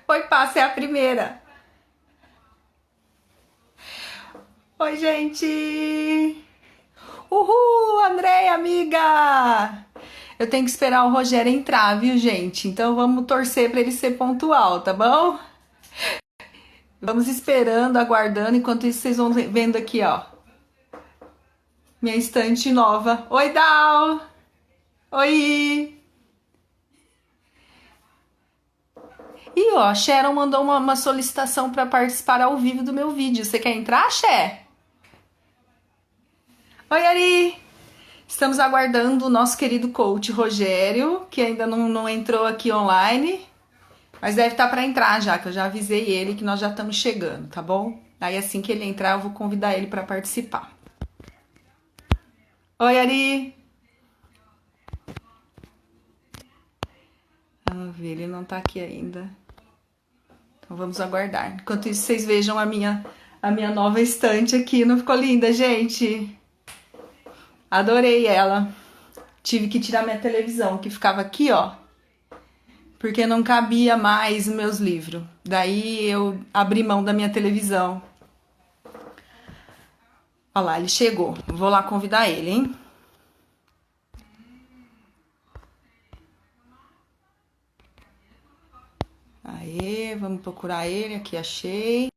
Oi, passa é a primeira. Oi, gente! Uhul, Andréia, amiga! Eu tenho que esperar o Rogério entrar, viu, gente? Então vamos torcer para ele ser pontual, tá bom? Vamos esperando, aguardando, enquanto isso vocês vão vendo aqui, ó. Minha estante nova. Oi, Dal! Oi! E ó, a Sharon mandou uma solicitação para participar ao vivo do meu vídeo. Você quer entrar, Xé? Oi, Ari! Estamos aguardando o nosso querido coach Rogério, que ainda não entrou aqui online, mas deve estar para entrar já, que eu já avisei ele que nós já estamos chegando, tá bom? Aí assim que ele entrar, eu vou convidar ele para participar. Oi, Ari! Vamos ver, ele não tá aqui ainda. Então vamos aguardar. Enquanto isso, vocês vejam a minha nova estante aqui. Não ficou linda, gente? Adorei ela. Tive que tirar minha televisão, que ficava aqui, ó, porque não cabia mais os meus livros. Daí eu abri mão da minha televisão. Olha lá, ele chegou. Vou lá convidar ele, hein? Aê, vamos procurar ele. Aqui achei.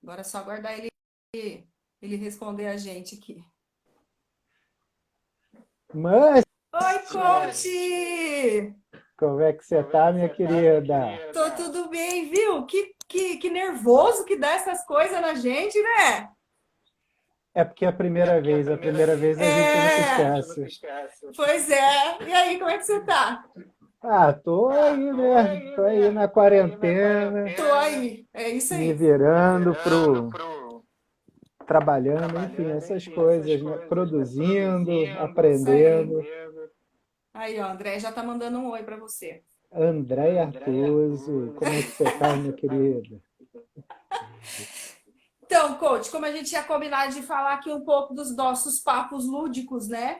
Agora é só aguardar ele responder a gente aqui. Mas, Oi, coach! como é que você tá, minha querida? Tô tudo bem, viu? Que nervoso que dá essas coisas na gente, né? É porque é a primeira vez a gente nunca É, esquece. pois é. E aí, como é que você tá? Ah, tô aí, né? Tô aí na quarentena, Tô aí. É isso me aí. virando trabalhando, enfim, essas coisas, né? Produzindo, Isso aí. aprendendo. Aí, ó, André já tá mandando um oi pra você. André Artuso, como é que você tá, minha querida? Então, coach, como a gente tinha combinado de falar aqui um pouco dos nossos papos lúdicos, né?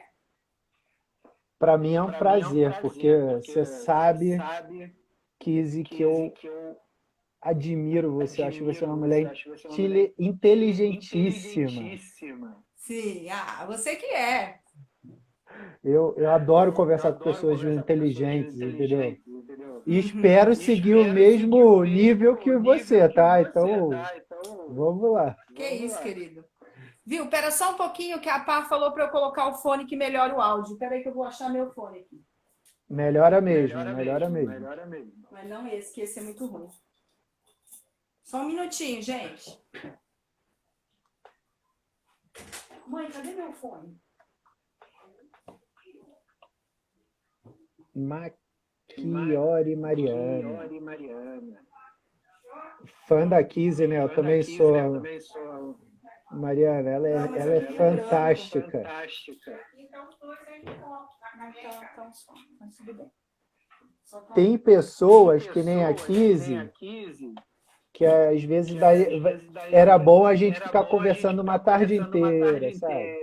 Para mim é um prazer, porque você sabe, Kizzy, que eu admiro você, acho você uma mulher inteligentíssima. Sim, você que é. Eu adoro conversar com pessoas inteligentes, entendeu? E Uhum. espero seguir o mesmo nível que você, tá? Então, vamos lá. Que isso, querido. Viu? Pera só um pouquinho que a Pá falou pra eu colocar o fone que melhora o áudio. Pera aí que eu vou achar meu fone aqui. Melhora mesmo, melhora mesmo. Mas não esse, que esse é muito ruim. Só um minutinho, gente. Mãe, cadê meu fone? Machiori Mariana. Fã da Kizzy, né? Eu também sou. Mariana, ela é fantástica. Então, os dois ainda estão. Então, só. Mas tudo bem. Só tá. Tem pessoas que nem a Kizzy, que às vezes era bom a gente ficar conversando uma tarde inteira, sabe?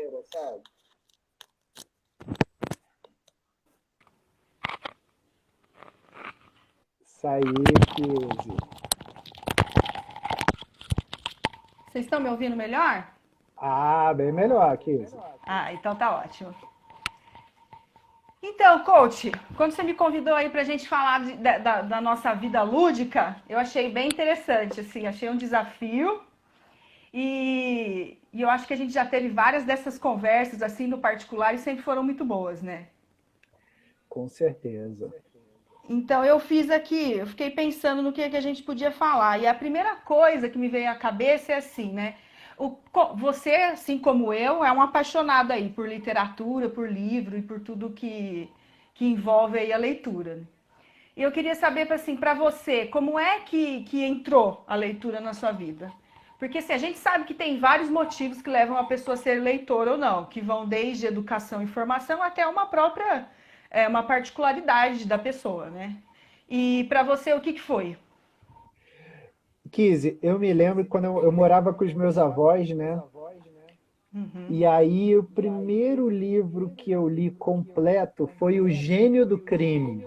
Isso aí, Kizzy. Vocês estão me ouvindo melhor? Ah, bem melhor, Kizzy. Ah, então tá ótimo. Então, coach, quando você me convidou aí pra gente falar da nossa vida lúdica, eu achei bem interessante, assim, achei um desafio e eu acho que a gente já teve várias dessas conversas, assim, no particular e sempre foram muito boas, né? Com certeza. Então, eu fiz aqui, eu fiquei pensando no que a gente podia falar e a primeira coisa que me veio à cabeça é assim, né? Você, assim como eu, é um apaixonado aí por literatura, por livro e por tudo que envolve aí a leitura, né? E eu queria saber, assim, para você, como é que entrou a leitura na sua vida? Porque assim, a gente sabe que tem vários motivos que levam a pessoa a ser leitora ou não, que vão desde educação e formação até uma própria, uma particularidade da pessoa, né? E para você, o que foi? Kizzy, eu me lembro quando eu morava com os meus avós, né? Uhum. E aí o primeiro livro que eu li completo foi O Gênio do Crime.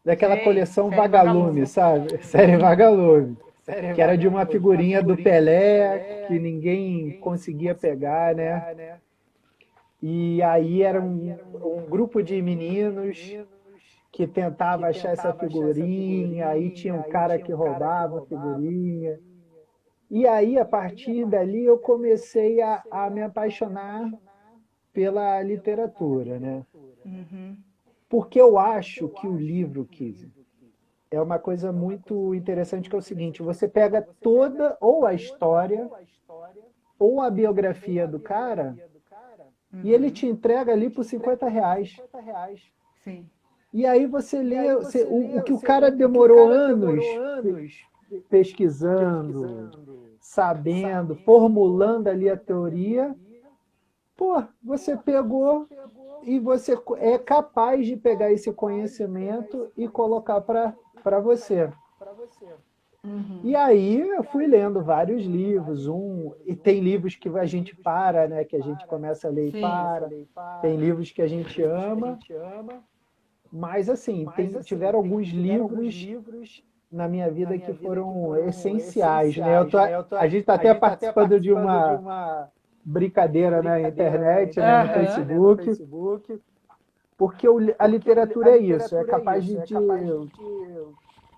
daquela Sei, coleção série Vagalume, Vagalume. sabe? Série Vagalume, Série que era de uma Vagalume, uma figurinha do figurinha do Pelé que Pelé, que ninguém ninguém conseguia conseguia pegar, né? pegar, né? E aí E era aí era um grupo de um grupo de meninos meninos que que tentava achar essa tentava achar essa figurinha, aí tinha figurinha, um aí cara tinha que um cara que roubava a roubava a figurinha. figurinha. E aí, a E aí, a partir dali, partir eu dali, eu comecei a comecei me a me apaixonar apaixonar pela pela literatura, né? literatura, né? Uhum. Porque eu Porque acho eu que o acho livro, que o Kizzy, livro que é uma coisa é uma coisa muito interessante, muito que é o seguinte: interessante, que é o você seguinte, pega você pega toda ou a toda história ou a história ou a ou biografia a do cara biografia do cara e ele te Uhum. entrega e ali ele por te R$ entrega 50 ali por reais. R$ 50. Sim. E aí você E lê aí você o lê que o cara o que o demorou cara demorou anos anos pesquisando, pesquisando, sabendo, sabendo, formulando ali a formulando ali a teoria. teoria. Pô, você Pô, você pegou pegou e você e é você capaz de pegar é esse capaz de pegar conhecimento esse e colocar conhecimento e para colocar você. para você. E Uhum. aí eu E fui aí lendo eu fui vários lendo livros, vários livros, e tem livros que a tem gente livros que a para, né, gente que a gente para, né, que começa a a ler e gente Sim. começa a para, ler e tem para, livros que a tem gente livros que a ama, gente ama, mas assim, mas assim, tiveram alguns tiveram alguns livros livros na minha na vida minha que vida que foram foram essenciais, né? essenciais, né? A gente está A até gente está até participando de participando de uma uma brincadeira na brincadeira na internet, né, no internet, Aham. né, no Facebook, Facebook, porque a porque a literatura é isso, é literatura é capaz isso, é de capaz de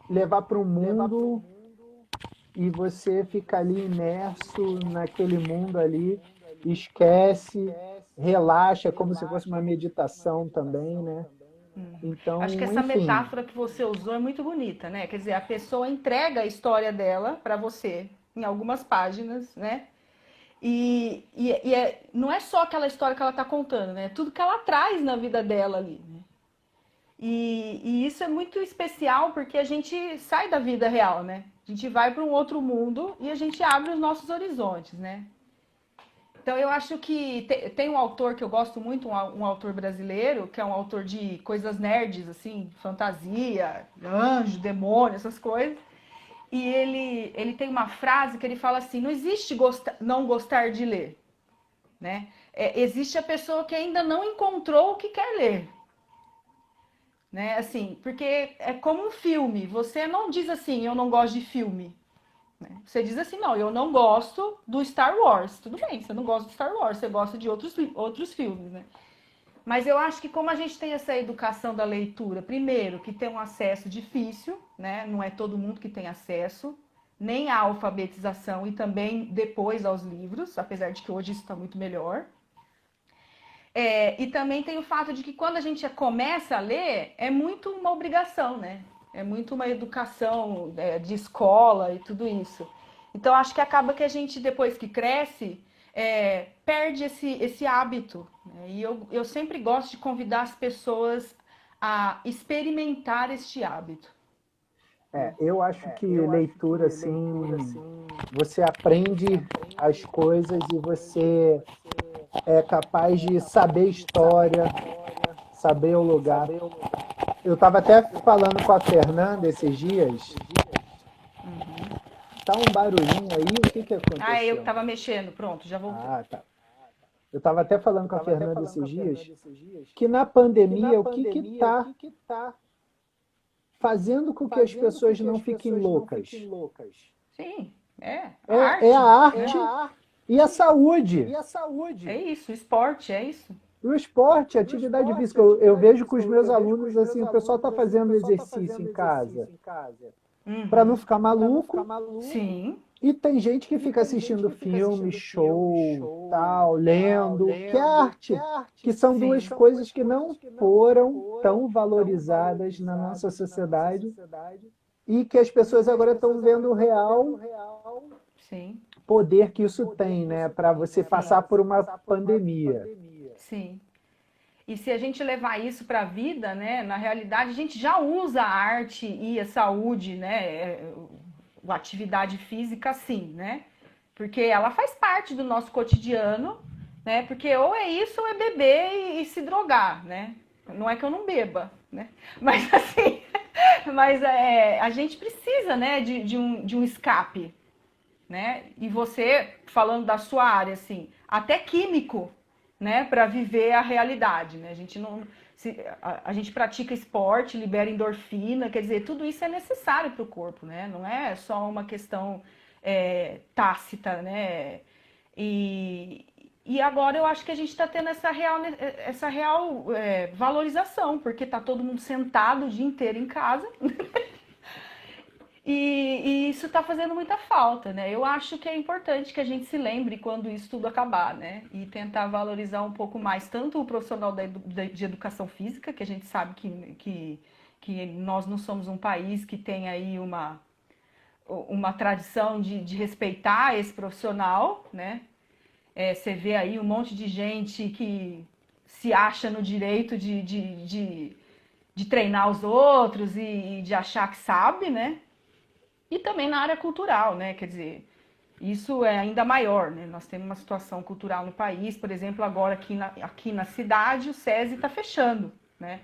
levar para o levar para o mundo mundo e você e fica ali você fica ali imerso naquele imerso mundo naquele ali, mundo ali, esquece, esquece, relaxa, como se fosse relaxa, uma como se fosse uma meditação também, meditação né? também, né? Uhum. Acho que Então, essa enfim, metáfora que você usou é muito bonita, né? Quer dizer, a pessoa entrega a história dela para você em algumas páginas, né? Não é só aquela história que ela está contando, né? É tudo que ela traz na vida dela ali, né? E isso é muito especial porque a gente sai da vida real, né? A gente vai para um outro mundo e a gente abre os nossos horizontes, né? Então eu acho que tem um autor que eu gosto muito, um autor brasileiro, que é um autor de coisas nerds, assim, fantasia, anjo, demônio, essas coisas. E ele tem uma frase que ele fala assim: não existe não gostar de ler, né? Existe a pessoa que ainda não encontrou o que quer ler, né? Assim, porque é como um filme. Você não diz assim, eu não gosto de filme. Né? Você diz assim, não, eu não gosto do Star Wars. Tudo bem, você não gosta do Star Wars, você gosta de outros filmes, né? Mas eu acho que como a gente tem essa educação da leitura, primeiro, que tem um acesso difícil, né? Não é todo mundo que tem acesso, nem à alfabetização e também depois aos livros, apesar de que hoje isso está muito melhor. E também tem o fato de que quando a gente começa a ler, é muito uma obrigação, né? É muito uma educação de escola e tudo isso. Então, acho que acaba que a gente, depois que cresce, perde esse hábito. Né? E eu sempre gosto de convidar as pessoas a experimentar este hábito. eu acho que Eu acho que leitura, leitura, assim, assim, você você aprende as aprende coisas as e coisas e você você é capaz é de capaz saber de saber história, história, saber o lugar. saber o lugar. Eu estava até Eu estava falando com até a falando com Fernanda a esses Fernanda dias. esses dias. Tá um barulhinho aí, o que que Ah, eu aconteceu? tava mexendo, pronto, já voltei. Ah, tá. Eu estava até falando Eu com a estava até Fernanda falando com esses a Fernanda dias esses dias que na que na pandemia o que que pandemia o está que que está fazendo com que as fazendo com pessoas que não as fiquem pessoas não fiquem loucas? loucas. Sim, é a É a arte, É a né? arte e a arte saúde. e a É saúde. isso, o esporte, é isso. E o esporte, a E o atividade esporte, física. a Eu atividade vejo com física. os meus Eu vejo com alunos os meus assim, o pessoal está alunos assim, o fazendo pessoal está exercício fazendo em casa exercício em casa para não Uhum. ficar para não ficar maluco. maluco. Sim, E tem gente que E fica tem gente assistindo que fica filme, assistindo filme, show, show, tal, tal, lendo, que é lendo, que é arte, que arte, são que duas sim. são coisas duas que não coisas que não foram foram tão tão valorizadas na nossa valorizadas na nossa sociedade sociedade e que as e pessoas que as agora estão pessoas agora vendo o estão vendo o real real Sim, poder que isso poder tem, que né, isso para tem, você né, para passar por você uma passar por uma pandemia. pandemia. sim. E se a gente levar isso para a vida, né, na realidade a gente já usa a arte e a saúde, né, a atividade física, sim, né? Porque ela faz parte do nosso cotidiano, né? Porque ou é isso ou é beber e se drogar, né? Não é que eu não beba, né? Mas assim, a gente precisa, né, de um escape, né? E você, falando da sua área, assim, até químico, né, para viver a realidade, né? A gente não, A gente pratica esporte, libera endorfina, quer dizer, tudo isso é necessário para o corpo, né? Não é só uma questão tácita, né? E, e agora eu acho que a gente está tendo essa real valorização, porque está todo mundo sentado o dia inteiro em casa. E isso está fazendo muita falta, né? Eu acho que é importante que a gente se lembre quando isso tudo acabar, né? E tentar valorizar um pouco mais tanto o profissional de educação física, que a gente sabe que nós não somos um país que tem aí uma tradição de respeitar esse profissional, né? Você vê aí um monte de gente que se acha no direito de treinar os outros e de achar que sabe, né? E também na área cultural, né? Quer dizer, isso é ainda maior, né? Nós temos uma situação cultural no país, por exemplo, agora aqui na cidade o SESI está fechando, né?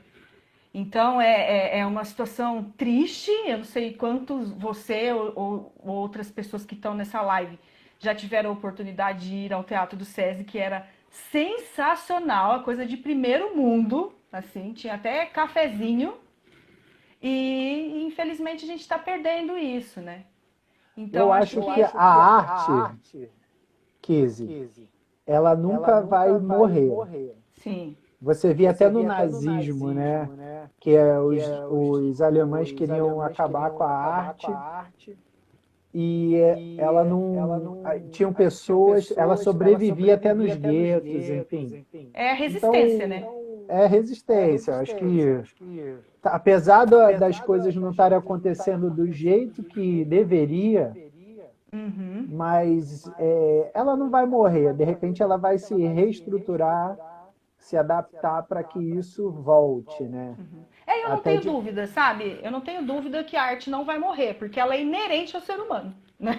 Então é uma situação triste. Eu não sei quantos você ou outras pessoas que estão nessa live já tiveram a oportunidade de ir ao Teatro do SESI, que era sensacional, a coisa de primeiro mundo, assim, tinha até cafezinho. E infelizmente a gente está perdendo isso, né? Então Eu acho que a arte, Kizzy, ela nunca vai morrer. sim. Você via até no nazismo, né? Que os alemães queriam acabar com a arte e ela não. Tinham pessoas, ela sobrevivia até nos guetos, enfim. É a Então, resistência, né? é resistência. Eu acho que, apesar das coisas não estarem acontecendo do jeito que deveria, Uhum. mas ela não vai morrer. De repente, ela vai se reestruturar, se adaptar para que isso volte, né? Eu não Até tenho de, dúvida, sabe? Eu não tenho dúvida que a arte não vai morrer, porque ela é inerente ao ser humano, né?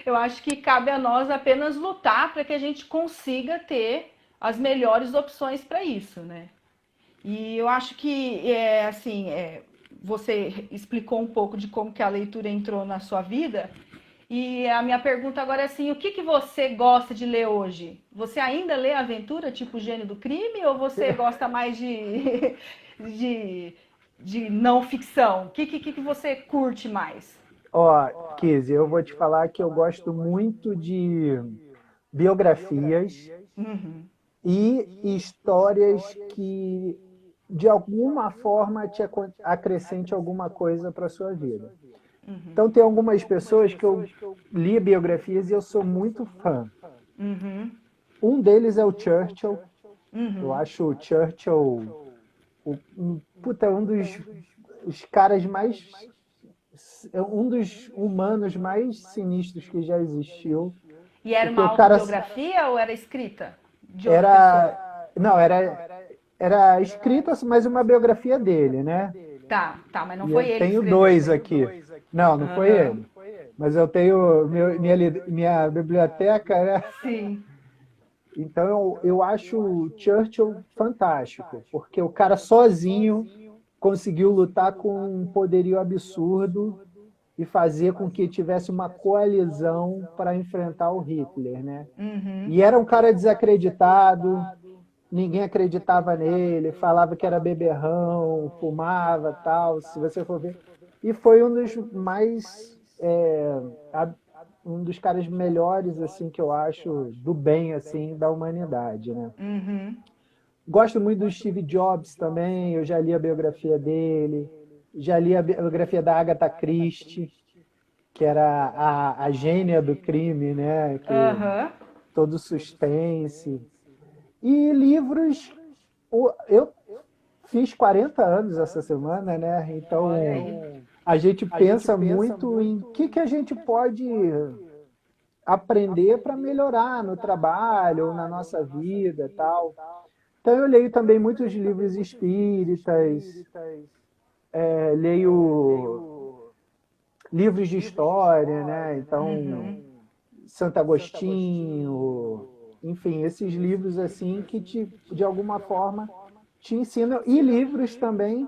Eu acho que cabe a nós apenas lutar para que a gente consiga ter as melhores opções para isso, né? E eu acho que, assim, você explicou um pouco de como que a leitura entrou na sua vida. E a minha pergunta agora é assim, o que você gosta de ler hoje? Você ainda lê aventura, tipo Gênio do Crime, ou você gosta mais de, de não ficção? O que você curte mais? ó, Kizzy, eu vou te falar que eu gosto muito de biografias Uhum, e histórias que, de alguma forma, acrescente alguma coisa para a sua vida. uhum, Então, tem algumas pessoas que eu li biografias e eu sou muito fã. uhum, Um deles é o Churchill. Eu uhum. acho o Churchill um dos os caras mais. Um dos humanos mais sinistros que já existiu. E era Porque uma o cara autobiografia ou era escrita de outra pessoa? era. Não, era escrita, mas uma biografia dele, né? Tá, mas não E foi eu ele que tenho escreveu. dois aqui. Não, não foi Aham, ele. Mas eu tenho minha biblioteca, né? sim. Então eu acho o Churchill fantástico, porque o cara sozinho conseguiu lutar com um poderio absurdo e fazer com que tivesse uma coalizão para enfrentar o Hitler, né? Uhum. E era um cara desacreditado, ninguém acreditava nele, falava que era beberrão, fumava, tal, se você for ver. E foi um dos mais um dos caras melhores assim que eu acho do bem assim da humanidade, né? Uhum. Gosto muito do Steve Jobs também, eu já li a biografia dele, já li a biografia da Agatha Christie, que era a gênia do crime, né? Que Aham. todo suspense. E livros, eu fiz 40 anos essa semana, né? Olha Então aí. a gente pensa muito em que a gente pode aprender para melhorar no trabalho ou na nossa vida, tal. Então eu leio também muitos livros espíritas, leio livros de história, né? Então Uhum. Santo Agostinho, enfim, esses livros assim que de alguma forma te ensinam e livros também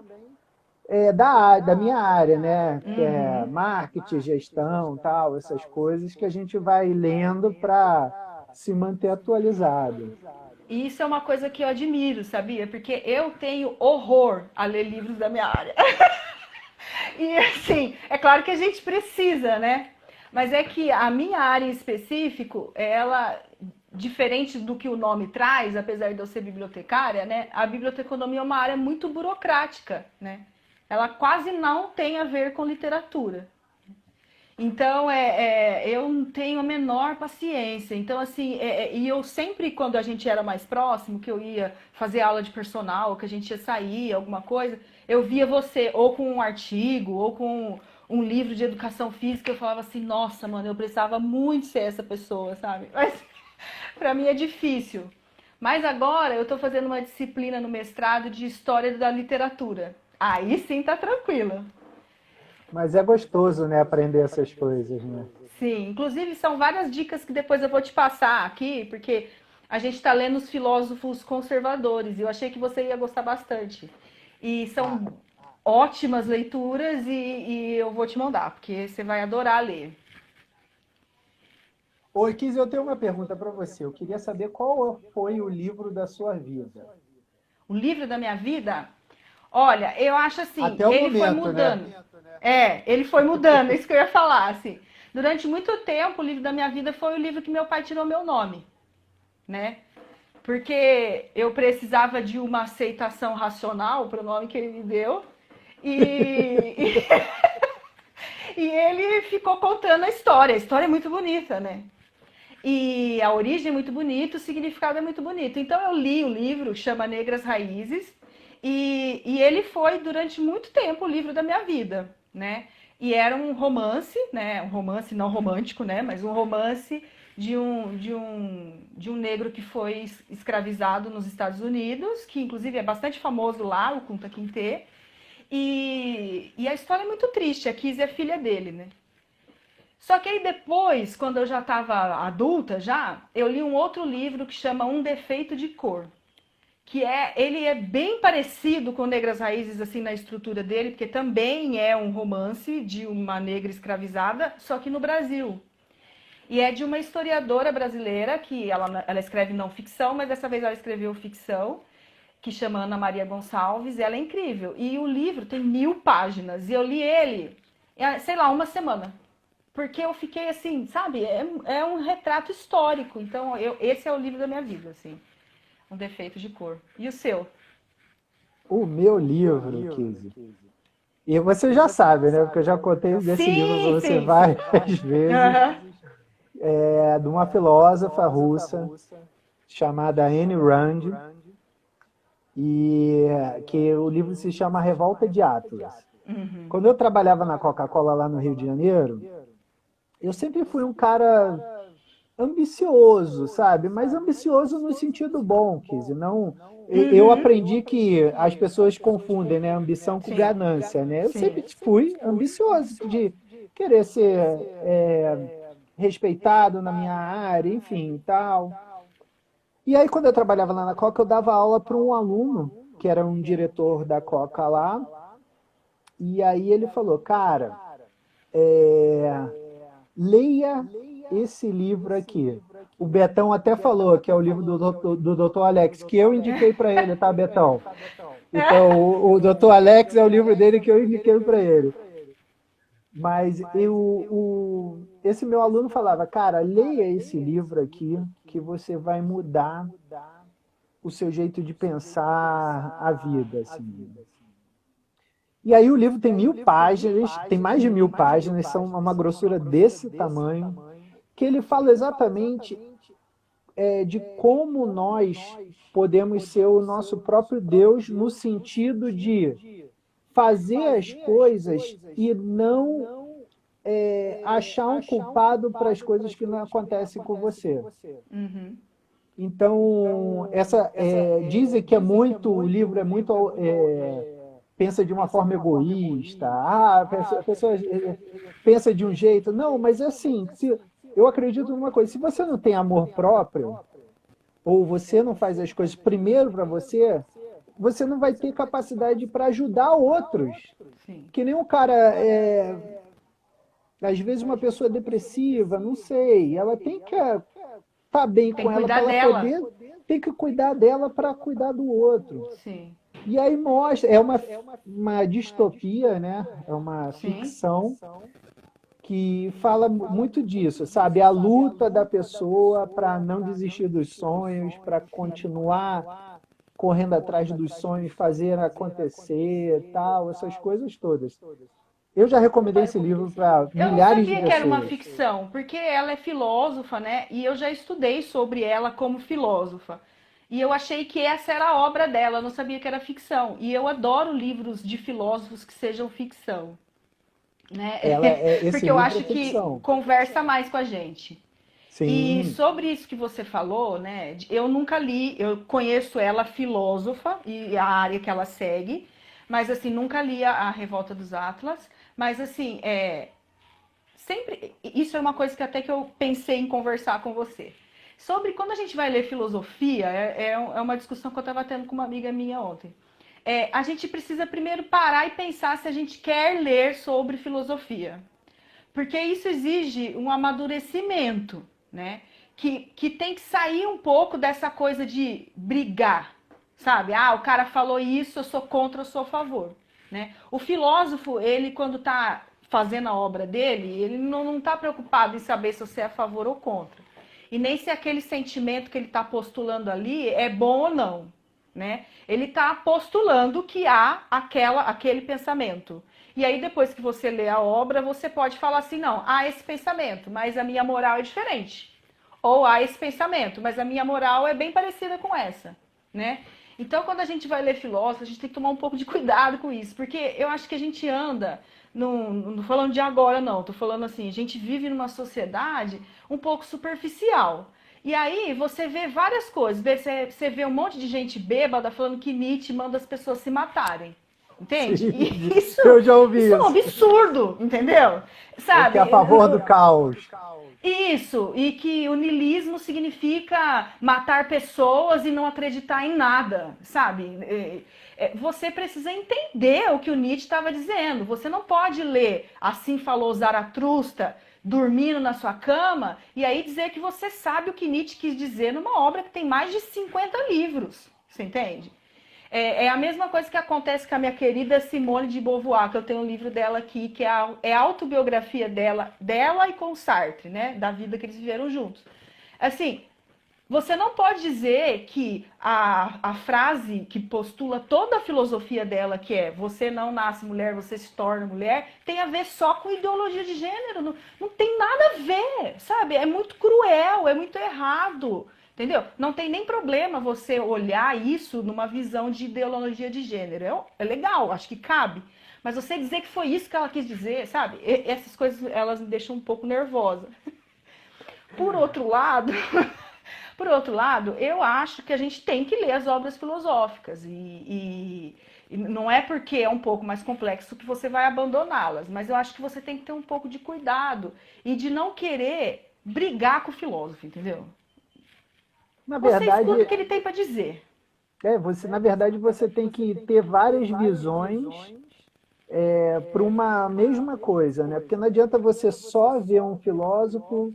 da minha área, né? Que é Uhum. marketing, gestão, tal, essas coisas que a gente vai lendo para se manter atualizado. E isso é uma coisa que eu admiro, sabia? Porque eu tenho horror a ler livros da minha área. E assim, é claro que a gente precisa, né? Mas é que a minha área em específico, ela, diferente do que o nome traz, apesar de eu ser bibliotecária, né? A biblioteconomia é uma área muito burocrática, né? Ela quase não tem a ver com literatura. Então, eu não tenho a menor paciência. Então, assim, e eu sempre, quando a gente era mais próximo, que eu ia fazer aula de personal, que a gente ia sair, alguma coisa, eu via você ou com um artigo, ou com um livro de educação física, eu falava assim, nossa, mano, eu precisava muito ser essa pessoa, sabe? Mas para mim é difícil. Mas agora eu estou fazendo uma disciplina no mestrado de História da Literatura. Aí sim tá tranquila. Mas é gostoso, né, aprender essas coisas, né? Sim, inclusive são várias dicas que depois eu vou te passar aqui, porque a gente está lendo os filósofos conservadores e eu achei que você ia gostar bastante. E Ah, são ótimas leituras e eu vou te mandar, porque você vai adorar ler. oi, Kiz, eu tenho uma pergunta para você. Eu queria saber qual foi o livro da sua vida. O livro da minha vida, olha, eu acho assim, Até o ele foi momento, né? mudando. Ele foi mudando, é isso que eu ia falar, assim. Durante muito tempo, o livro da minha vida foi o livro que meu pai tirou meu nome, né? Porque eu precisava de uma aceitação racional para o nome que ele me deu. E, e ele ficou contando a história. A história é muito bonita, né? E a origem é muito bonita, o significado é muito bonito. Então eu li o livro, chama Negras Raízes, e ele foi durante muito tempo o livro da minha vida, né? E era um romance, né? Um romance não romântico, né? Mas um romance de um negro que foi escravizado nos Estados Unidos, que inclusive é bastante famoso lá, o Kunta Kinte. E a história é muito triste, a Kizzy é filha dele, né? Só que aí depois, quando eu já estava adulta já, eu li um outro livro que chama Um Defeito de Cor, ele é bem parecido com Negras Raízes assim na estrutura dele, porque também é um romance de uma negra escravizada, só que no Brasil. E é de uma historiadora brasileira que ela escreve não ficção, mas dessa vez ela escreveu ficção, que chama Ana Maria Gonçalves. Ela é incrível. E o livro tem 1000 páginas. E eu li ele, sei lá, uma semana. Porque eu fiquei assim, sabe? É um retrato histórico. Então, esse é o livro da minha vida, assim. Um defeito de cor. E o seu? O meu livro, Kiz. E você já sabe, né? Porque eu já contei desse livro para Sim, você sim, sim. várias vezes. Aham. É de uma filósofa russa chamada Ayn Rand, e que o livro se chama Revolta de Atlas. Uhum. Quando eu trabalhava na Coca-Cola lá no Rio de Janeiro, eu sempre fui um cara ambicioso, sabe? Mas ambicioso no sentido bom, quer dizer, não. Eu Uhum. aprendi que as pessoas confundem, né, ambição com Sim. ganância, né? Eu Sim. sempre fui ambicioso de querer ser respeitado na minha área, enfim, e tal. E aí, quando eu trabalhava lá na Coca, eu dava aula para um aluno, que era um diretor da Coca lá, e aí ele falou, cara, leia esse livro aqui. O Betão até falou que é o livro do Dr. Alex, que eu indiquei para ele, tá, Betão? Então, o Dr. Alex é o livro dele que eu indiquei para ele. Mas esse meu aluno falava, cara, leia esse livro aqui, que você vai mudar o seu jeito de pensar a vida, assim. E aí o livro tem 1000 páginas, tem mais de 1000 páginas, são uma grossura desse tamanho, que ele fala exatamente de como nós podemos ser o nosso próprio Deus no sentido de fazer as coisas e não achar um culpado para as coisas que não acontecem com você. Uhum. Então, dizem que o livro é muito pensa de uma forma egoísta, a pessoa pensa de um jeito. Não, mas é assim, eu acredito numa coisa, se você não tem amor próprio, ou você não faz as coisas primeiro para você, você não vai ter capacidade para ajudar outros. Sim. Que nem um cara, às vezes uma pessoa depressiva, não sei, ela tem que tá bem Tem com que ela cuidar para ela dela. poder, tem que cuidar dela para cuidar do outro. Sim, E aí mostra, uma distopia, né? É uma sim. ficção que fala muito disso, sabe? A luta da pessoa para não desistir dos sonhos, para continuar correndo atrás dos sonhos, fazer acontecer, tal, essas coisas todas. Eu já recomendei esse livro para Eu não milhares de sabia que era uma pessoas. ficção, porque ela é filósofa, né? E eu já estudei sobre ela como filósofa. E eu achei que essa era a obra dela, eu não sabia que era ficção. E eu adoro livros de filósofos que sejam ficção, né? Esse Porque eu livro é acho que ficção. conversa mais com a gente. E Sim, sobre isso que você falou, né? Eu nunca li, eu conheço ela filósofa e a área que ela segue, mas assim, nunca li a Revolta dos Atlas. Mas assim, sempre. Isso é uma coisa que até que eu pensei em conversar com você. Sobre quando a gente vai ler filosofia, é uma discussão que eu estava tendo com uma amiga minha ontem. A gente precisa primeiro parar e pensar se a gente quer ler sobre filosofia. Porque isso exige um amadurecimento, né? Que tem que sair um pouco dessa coisa de brigar, sabe? Ah, o cara falou isso, eu sou contra, eu sou a favor, né? O filósofo, ele quando está fazendo a obra dele, ele não está preocupado em saber se você é a favor ou contra. E nem se aquele sentimento que ele está postulando ali é bom ou não, né? Ele está postulando que há aquele pensamento. E aí, depois que você lê a obra, você pode falar assim, não, há esse pensamento, mas a minha moral é diferente. Ou há esse pensamento, mas a minha moral é bem parecida com essa, né? Então, quando a gente vai ler filósofo, a gente tem que tomar um pouco de cuidado com isso, porque eu acho que a gente anda, não falando de agora não, tô falando assim, a gente vive numa sociedade um pouco superficial. E aí você vê várias coisas, você vê um monte de gente bêbada falando que Nietzsche manda as pessoas se matarem. Entende? sim. E isso, Eu já ouvi isso é um isso. absurdo, entendeu? Ele que Sabe? é a favor do caos. Isso, e que o niilismo significa matar pessoas e não acreditar em nada, sabe? Você precisa entender o que o Nietzsche estava dizendo. Você não pode ler Assim Falou Zaratustra dormindo na sua cama e aí dizer que você sabe o que Nietzsche quis dizer numa obra que tem mais de 50 livros. Você entende? É a mesma coisa que acontece com a minha querida Simone de Beauvoir, que eu tenho um livro dela aqui, que é a autobiografia dela e com Sartre, né? Da vida que eles viveram juntos. Assim, você não pode dizer que a frase que postula toda a filosofia dela, que é você não nasce mulher, você se torna mulher, tem a ver só com ideologia de gênero. Não tem nada a ver, sabe? É muito cruel, é muito errado. Entendeu? Não tem nem problema você olhar isso numa visão de ideologia de gênero. É legal, acho que cabe. Mas você dizer que foi isso que ela quis dizer, sabe? Essas coisas, elas me deixam um pouco nervosa. Por outro lado, por outro lado, eu acho que a gente tem que ler as obras filosóficas. E não é porque é um pouco mais complexo que você vai abandoná-las. Mas eu acho que você tem que ter um pouco de cuidado e de não querer brigar com o filósofo, entendeu? Na Você verdade, escuta o que ele tem para dizer. você tem que ter várias visões para uma mesma coisa, né? Porque não adianta você só ver um filósofo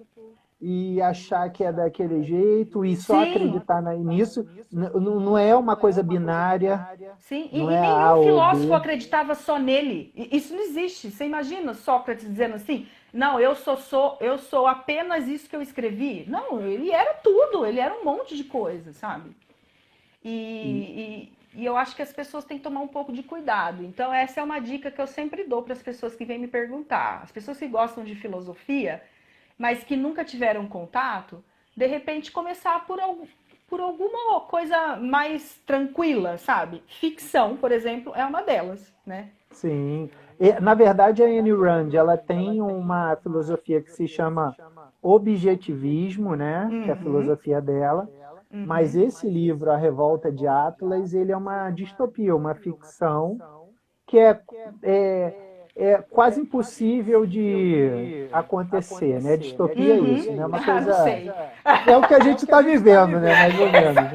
e achar que é daquele jeito e só Sim, acreditar nisso. Não é uma coisa binária, sim. não E é nenhum A ou filósofo B. acreditava só nele. Isso não existe. Você imagina Sócrates dizendo assim: não, eu sou apenas isso que eu escrevi. Não, ele era tudo, ele era um monte de coisa, sabe? E eu acho que as pessoas têm que tomar um pouco de cuidado. Então, essa é uma dica que eu sempre dou para as pessoas que vêm me perguntar. As pessoas que gostam de filosofia, mas que nunca tiveram contato, de repente começar por alguma coisa mais tranquila, sabe? Ficção, por exemplo, é uma delas, né? Sim. Na verdade, a Ayn Rand, ela tem uma filosofia que se chama objetivismo, né? Que é a Uhum, filosofia dela. Mas uhum. esse livro, A Revolta de Atlas, ele é uma distopia, uma ficção que é, é quase impossível de acontecer, né? Distopia é isso, né? Uhum. Uma Ah, não coisa... sei. É o que a gente está vivendo, né? Mais ou menos.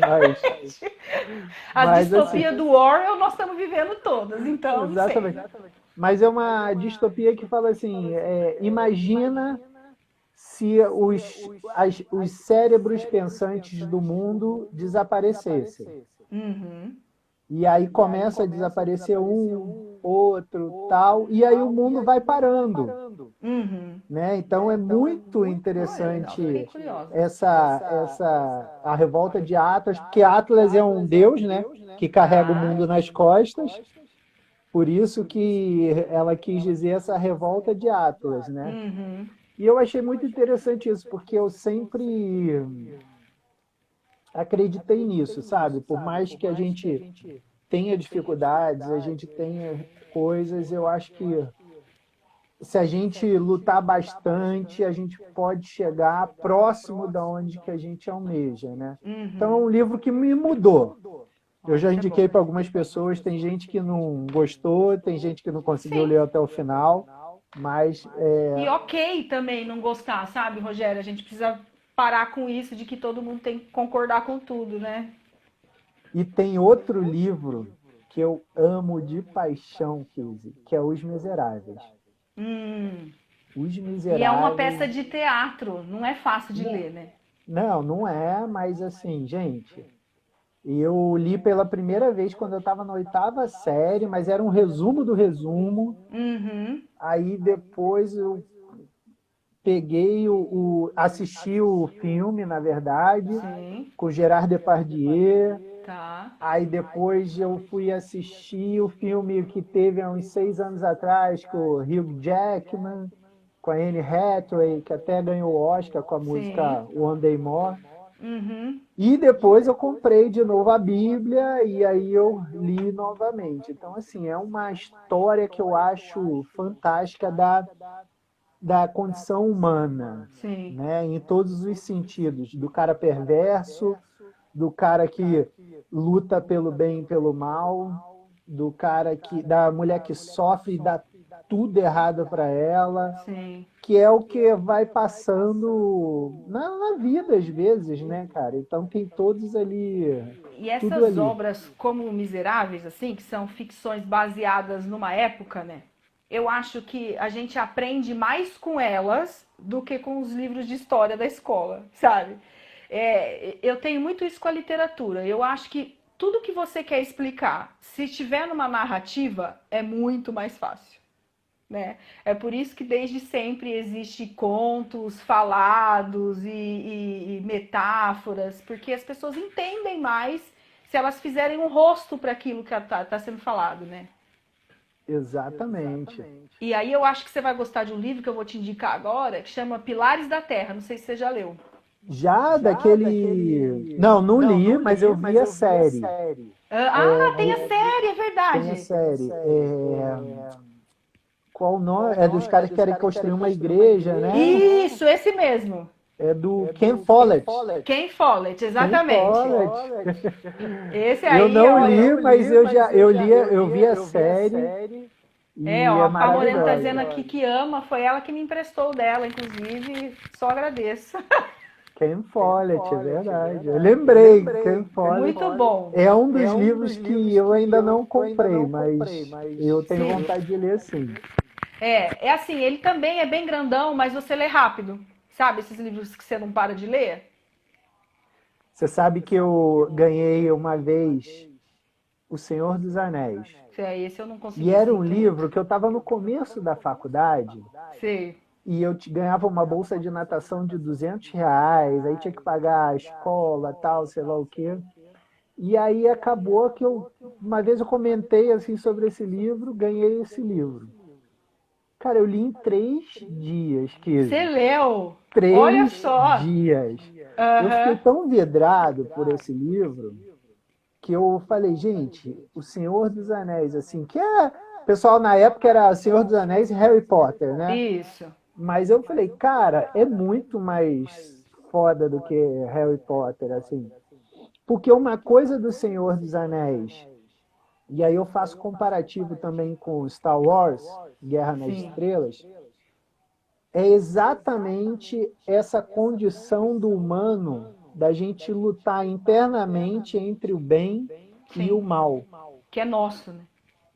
As Mas assim, distopias do Orwell nós estamos vivendo todas, então não sei. exatamente. Mas é uma distopia que fala assim, imagina se os cérebros pensantes do mundo desaparecessem. Uhum. E aí começa a desaparecer um, outro, tal, e aí o mundo vai parando, Uhum. né? Então é muito Olha, legal, fiquei interessante curiosa. a revolta de Atlas, porque Atlas é um deus, né, que carrega o Tá. mundo nas costas. Por isso que ela quis dizer essa revolta de Atlas, né? Uhum. E eu achei muito interessante isso, porque eu sempre acreditei nisso, sabe? Por mais que a gente tenha dificuldades, a gente tenha coisas, eu acho que se a gente lutar bastante, a gente pode chegar próximo da onde que a gente almeja, né? Então é Uhum. um livro que me mudou. Eu Ó, já isso é indiquei bom. para algumas pessoas, tem gente que não gostou, tem gente que não conseguiu Sim. ler até o final, mas E ok também não gostar, sabe, Rogério? A gente precisa parar com isso de que todo mundo tem que concordar com tudo, né? e tem outro livro que eu amo de paixão, Kizzy, que é Os Miseráveis. Hum. Os E é uma Miseráveis. peça de teatro, não é fácil de Não, ler, né? não é, mas assim, gente, eu li pela primeira vez quando eu estava na oitava série, mas era um resumo do resumo. Uhum. Aí depois eu peguei assisti o filme, na verdade, Sim. com Gerard Depardieu. Tá. Aí depois eu fui assistir o filme que teve há uns 6 anos atrás, com o Hugh Jackman, com a Anne Hathaway, que até ganhou o Oscar com a Sim. música One Day More. Uhum. E depois eu comprei de novo a Bíblia e aí eu li novamente. Então, assim, é uma história que eu acho fantástica da condição humana, Sim. né? Em todos os sentidos, do cara perverso, do cara que luta pelo bem e pelo mal, da mulher que sofre e dá tudo errado para ela, Sim. que é o que vai passando na vida às vezes, né, cara? Então tem todos ali, E tudo essas ali. obras como Miseráveis, assim, que são ficções baseadas numa época, né? Eu acho que a gente aprende mais com elas do que com os livros de história da escola, sabe? Eu tenho muito isso com a literatura. Eu acho que tudo que você quer explicar, se estiver numa narrativa, é muito mais fácil, né? É por isso que desde sempre existe contos falados e metáforas, porque as pessoas entendem mais se elas fizerem um rosto para aquilo que está sendo falado, né? Exatamente. E aí eu acho que você vai gostar de um livro que eu vou te indicar agora, que chama Pilares da Terra. Não sei se você já leu. Já daquele. Não, não li, mas eu vi a série. Tem a série, é Tem a verdade. série. Qual o nome? É dos caras que querem construir uma igreja, né? Isso, esse mesmo. É do Ken Follett. Ken Follett, Ken exatamente. Follett. Esse Eu aí, não olha. li, mas eu vi a série e é A Morena tá maravilhosa. dizendo aqui que ama, foi ela que me emprestou dela, inclusive, só agradeço. Ken Follett, é verdade. Eu lembrei, Ken Follett Muito bom. é um dos livros que eu ainda não comprei, mas eu tenho Sim. vontade de ler sim. É assim, ele também é bem grandão, mas você lê rápido. Sabe, esses livros que você não para de ler? Você sabe que eu ganhei uma vez O Senhor dos Anéis. Esse eu não E consegui, era sim. um livro que eu estava no começo da faculdade Sei. e eu ganhava uma bolsa de natação de R$ 200, aí tinha que pagar a escola, tal, sei lá o quê. E aí acabou que uma vez eu comentei assim sobre esse livro, ganhei esse livro. Cara, eu li em 3 dias, Você Kizzy. leu? Olha Três só. dias. Eu fiquei Aham. tão vidrado por esse livro que eu falei, gente, O Senhor dos Anéis, assim, que é. O pessoal na época era Senhor dos Anéis e Harry Potter, né? Isso. Mas eu falei, cara, é muito mais foda do que Harry Potter, assim. Porque uma coisa do Senhor dos Anéis, e aí eu faço comparativo também com Star Wars, Guerra nas Sim. Estrelas, é exatamente essa condição do humano da gente lutar internamente entre o bem e o Sim. mal, Que é nosso, né?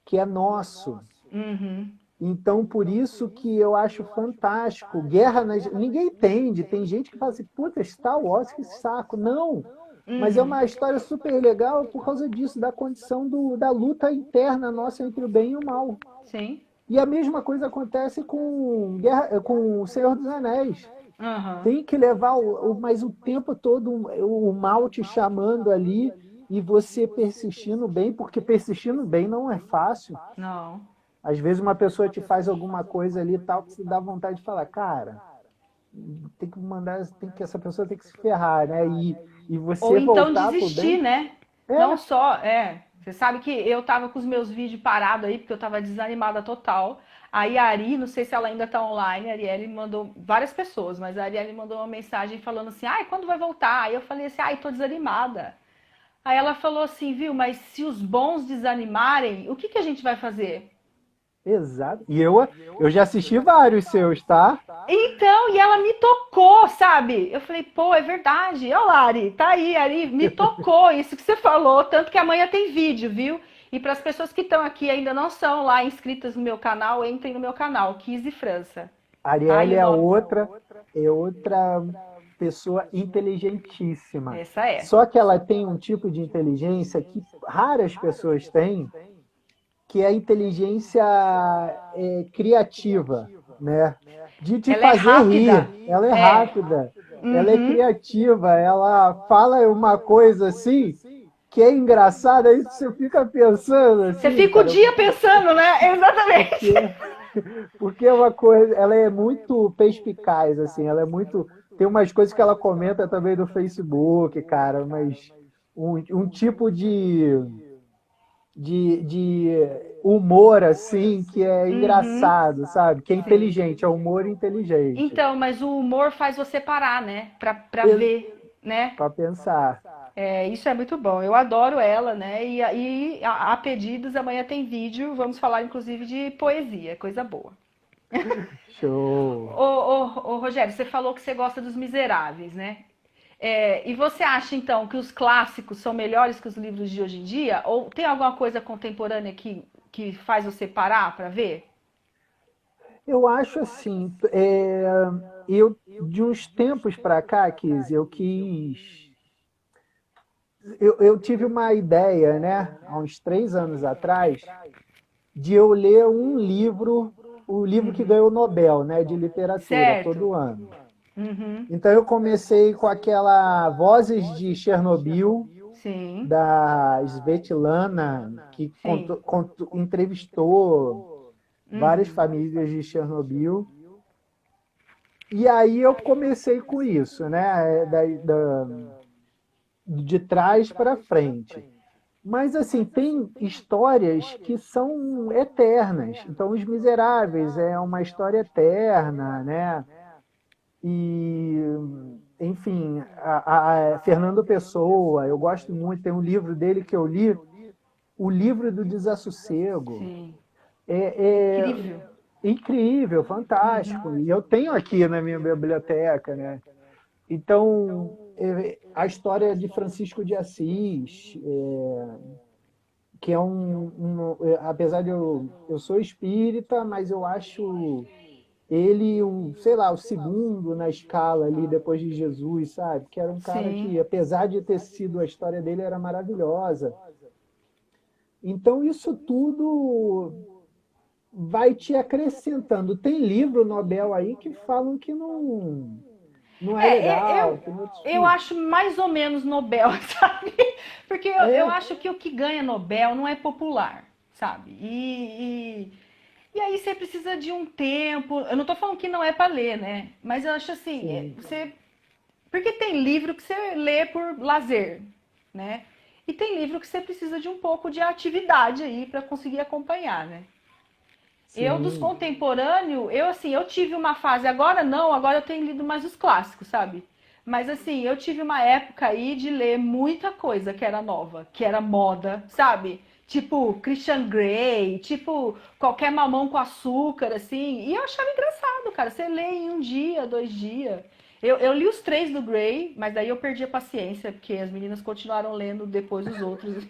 que é nosso. Uhum. Então, por isso que eu acho fantástico. Guerra nas... Ninguém entende. Tem gente que fala assim, puta, Star Wars, que saco. Não, mas é Uhum. uma história super legal por causa disso, da condição da luta interna nossa entre o bem e o mal. Sim. E a mesma coisa acontece com com o Senhor dos Anéis. Aham. Tem que levar mas o tempo todo o mal te chamando ali e você persistindo bem, porque persistindo bem não é fácil. Não. Às vezes uma pessoa te faz alguma coisa ali e tal que se dá vontade de falar, cara, tem que mandar, essa pessoa tem que se ferrar, né? E Ou você então voltar pro desistir, bem. né? Não É, só, você sabe que eu tava com os meus vídeos parados aí, porque eu tava desanimada total. Aí a Ari, não sei se ela ainda tá online, a Arielle mandou, várias pessoas, mas a Arielle mandou uma mensagem falando assim, ai, quando vai voltar? Aí eu falei assim, ai, tô desanimada. Aí ela falou assim, viu, mas se os bons desanimarem, o que que a gente vai fazer? exato. E eu já assisti vários seus, tá? Então, e ela me tocou, sabe? Eu falei, pô, é verdade. Olha lá, Ari, tá aí, Ari, me tocou isso que você falou, tanto que amanhã tem vídeo, viu? E para as pessoas que estão aqui e ainda não são lá inscritas no meu canal, entrem no meu canal, Kizzy França. A Tá aí Arielle o nome. é outra pessoa inteligentíssima. Essa é. Só que ela tem um tipo de inteligência que raras pessoas têm, que é a inteligência criativa, né? De te Ela é fazer rápida. rir. Ela é É. rápida, ela é Uhum. criativa, ela fala uma coisa assim que é engraçada, aí você fica pensando Você assim, fica o cara, dia pensando, né? Exatamente. porque porque é uma coisa, ela é muito perspicaz, assim, ela é muito. Tem umas coisas que ela comenta também no Facebook, cara, mas um tipo de humor, assim, que é Uhum. engraçado, sabe? Que é Sim. inteligente, é humor inteligente. Então, mas o humor faz você parar, né? Pra ver, né? Para pensar. É, isso é muito bom. Eu adoro ela, né? A pedidos, amanhã tem vídeo. Vamos falar, inclusive, de poesia, coisa boa. Show. Ô, Rogério, você falou que você gosta dos Miseráveis, né? E você acha, então, que os clássicos são melhores que os livros de hoje em dia? Ou tem alguma coisa contemporânea que faz você parar para ver? Eu acho assim, eu de uns tempos para cá, Kiz, eu tive uma ideia, né, há uns 3 anos atrás, de eu ler um livro, o livro que ganhou o Nobel, né, de literatura Certo. todo ano. Uhum. Então eu comecei com aquela Vozes de Chernobyl, Sim, da Svetlana, que sim. entrevistou várias Uhum. famílias de Chernobyl. E aí eu comecei com isso, né, de trás para frente. Mas assim, tem histórias que são eternas. Então, Os Miseráveis é uma história eterna, né? E, enfim, a Fernando Pessoa, eu gosto muito, tem um livro dele que eu li, O Livro do Desassossego. Sim. É Incrível. incrível, Uhum. fantástico. E eu tenho aqui na minha biblioteca, né? Então, a história de Francisco de Assis, que é apesar de eu sou espírita, mas eu acho ele sei lá, o segundo na escala ali depois de Jesus, sabe? Que era um cara Sim. que, apesar de ter sido a história dele era maravilhosa. Então isso tudo vai te acrescentando. Tem livro Nobel aí que falam que não é legal, Eu, tem outros eu que acho mais ou menos Nobel, sabe? Porque eu é, acho que o que ganha Nobel não é popular, sabe? E aí você precisa de um tempo. Eu não tô falando que não é para ler, né? Mas eu acho assim, sim, você. Porque tem livro que você lê por lazer, né? E tem livro que você precisa de um pouco de atividade aí para conseguir acompanhar, né? Eu, dos sim, contemporâneos, eu assim, eu tive uma fase, agora não, agora eu tenho lido mais os clássicos, sabe? Mas assim, eu tive uma época aí de ler muita coisa que era nova, que era moda, sabe? Tipo Christian Grey, tipo qualquer mamão com açúcar, assim. E eu achava engraçado, cara. Você lê em um dia, 2 dias. Eu li os 3 do Grey, mas daí eu perdi a paciência, porque as meninas continuaram lendo depois os outros.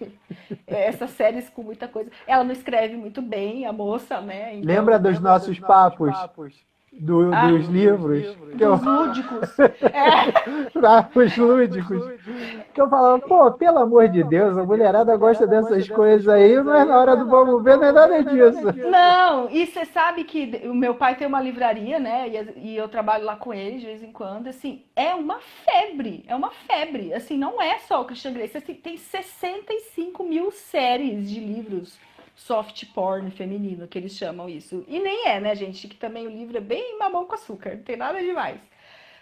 Essas séries com muita coisa. Ela não escreve muito bem, a moça, né? Lembra Então. dos nossos papos Ah, dos livros? Que eu, dos lúdicos. É, papos lúdicos. Que eu falava, pô, pelo amor de Deus, a mulherada gosta dessas coisas aí, mas na hora do vamos ver não é nada disso. não, e você sabe que o meu pai tem uma livraria, né? E eu trabalho lá com ele de vez em quando. Assim, é uma febre. Assim, não é só o Christian Grey. Assim, tem 65 mil séries de livros soft porn feminino, que eles chamam isso. E nem é, né, gente? Que também o livro é bem mamão com açúcar, não tem nada demais.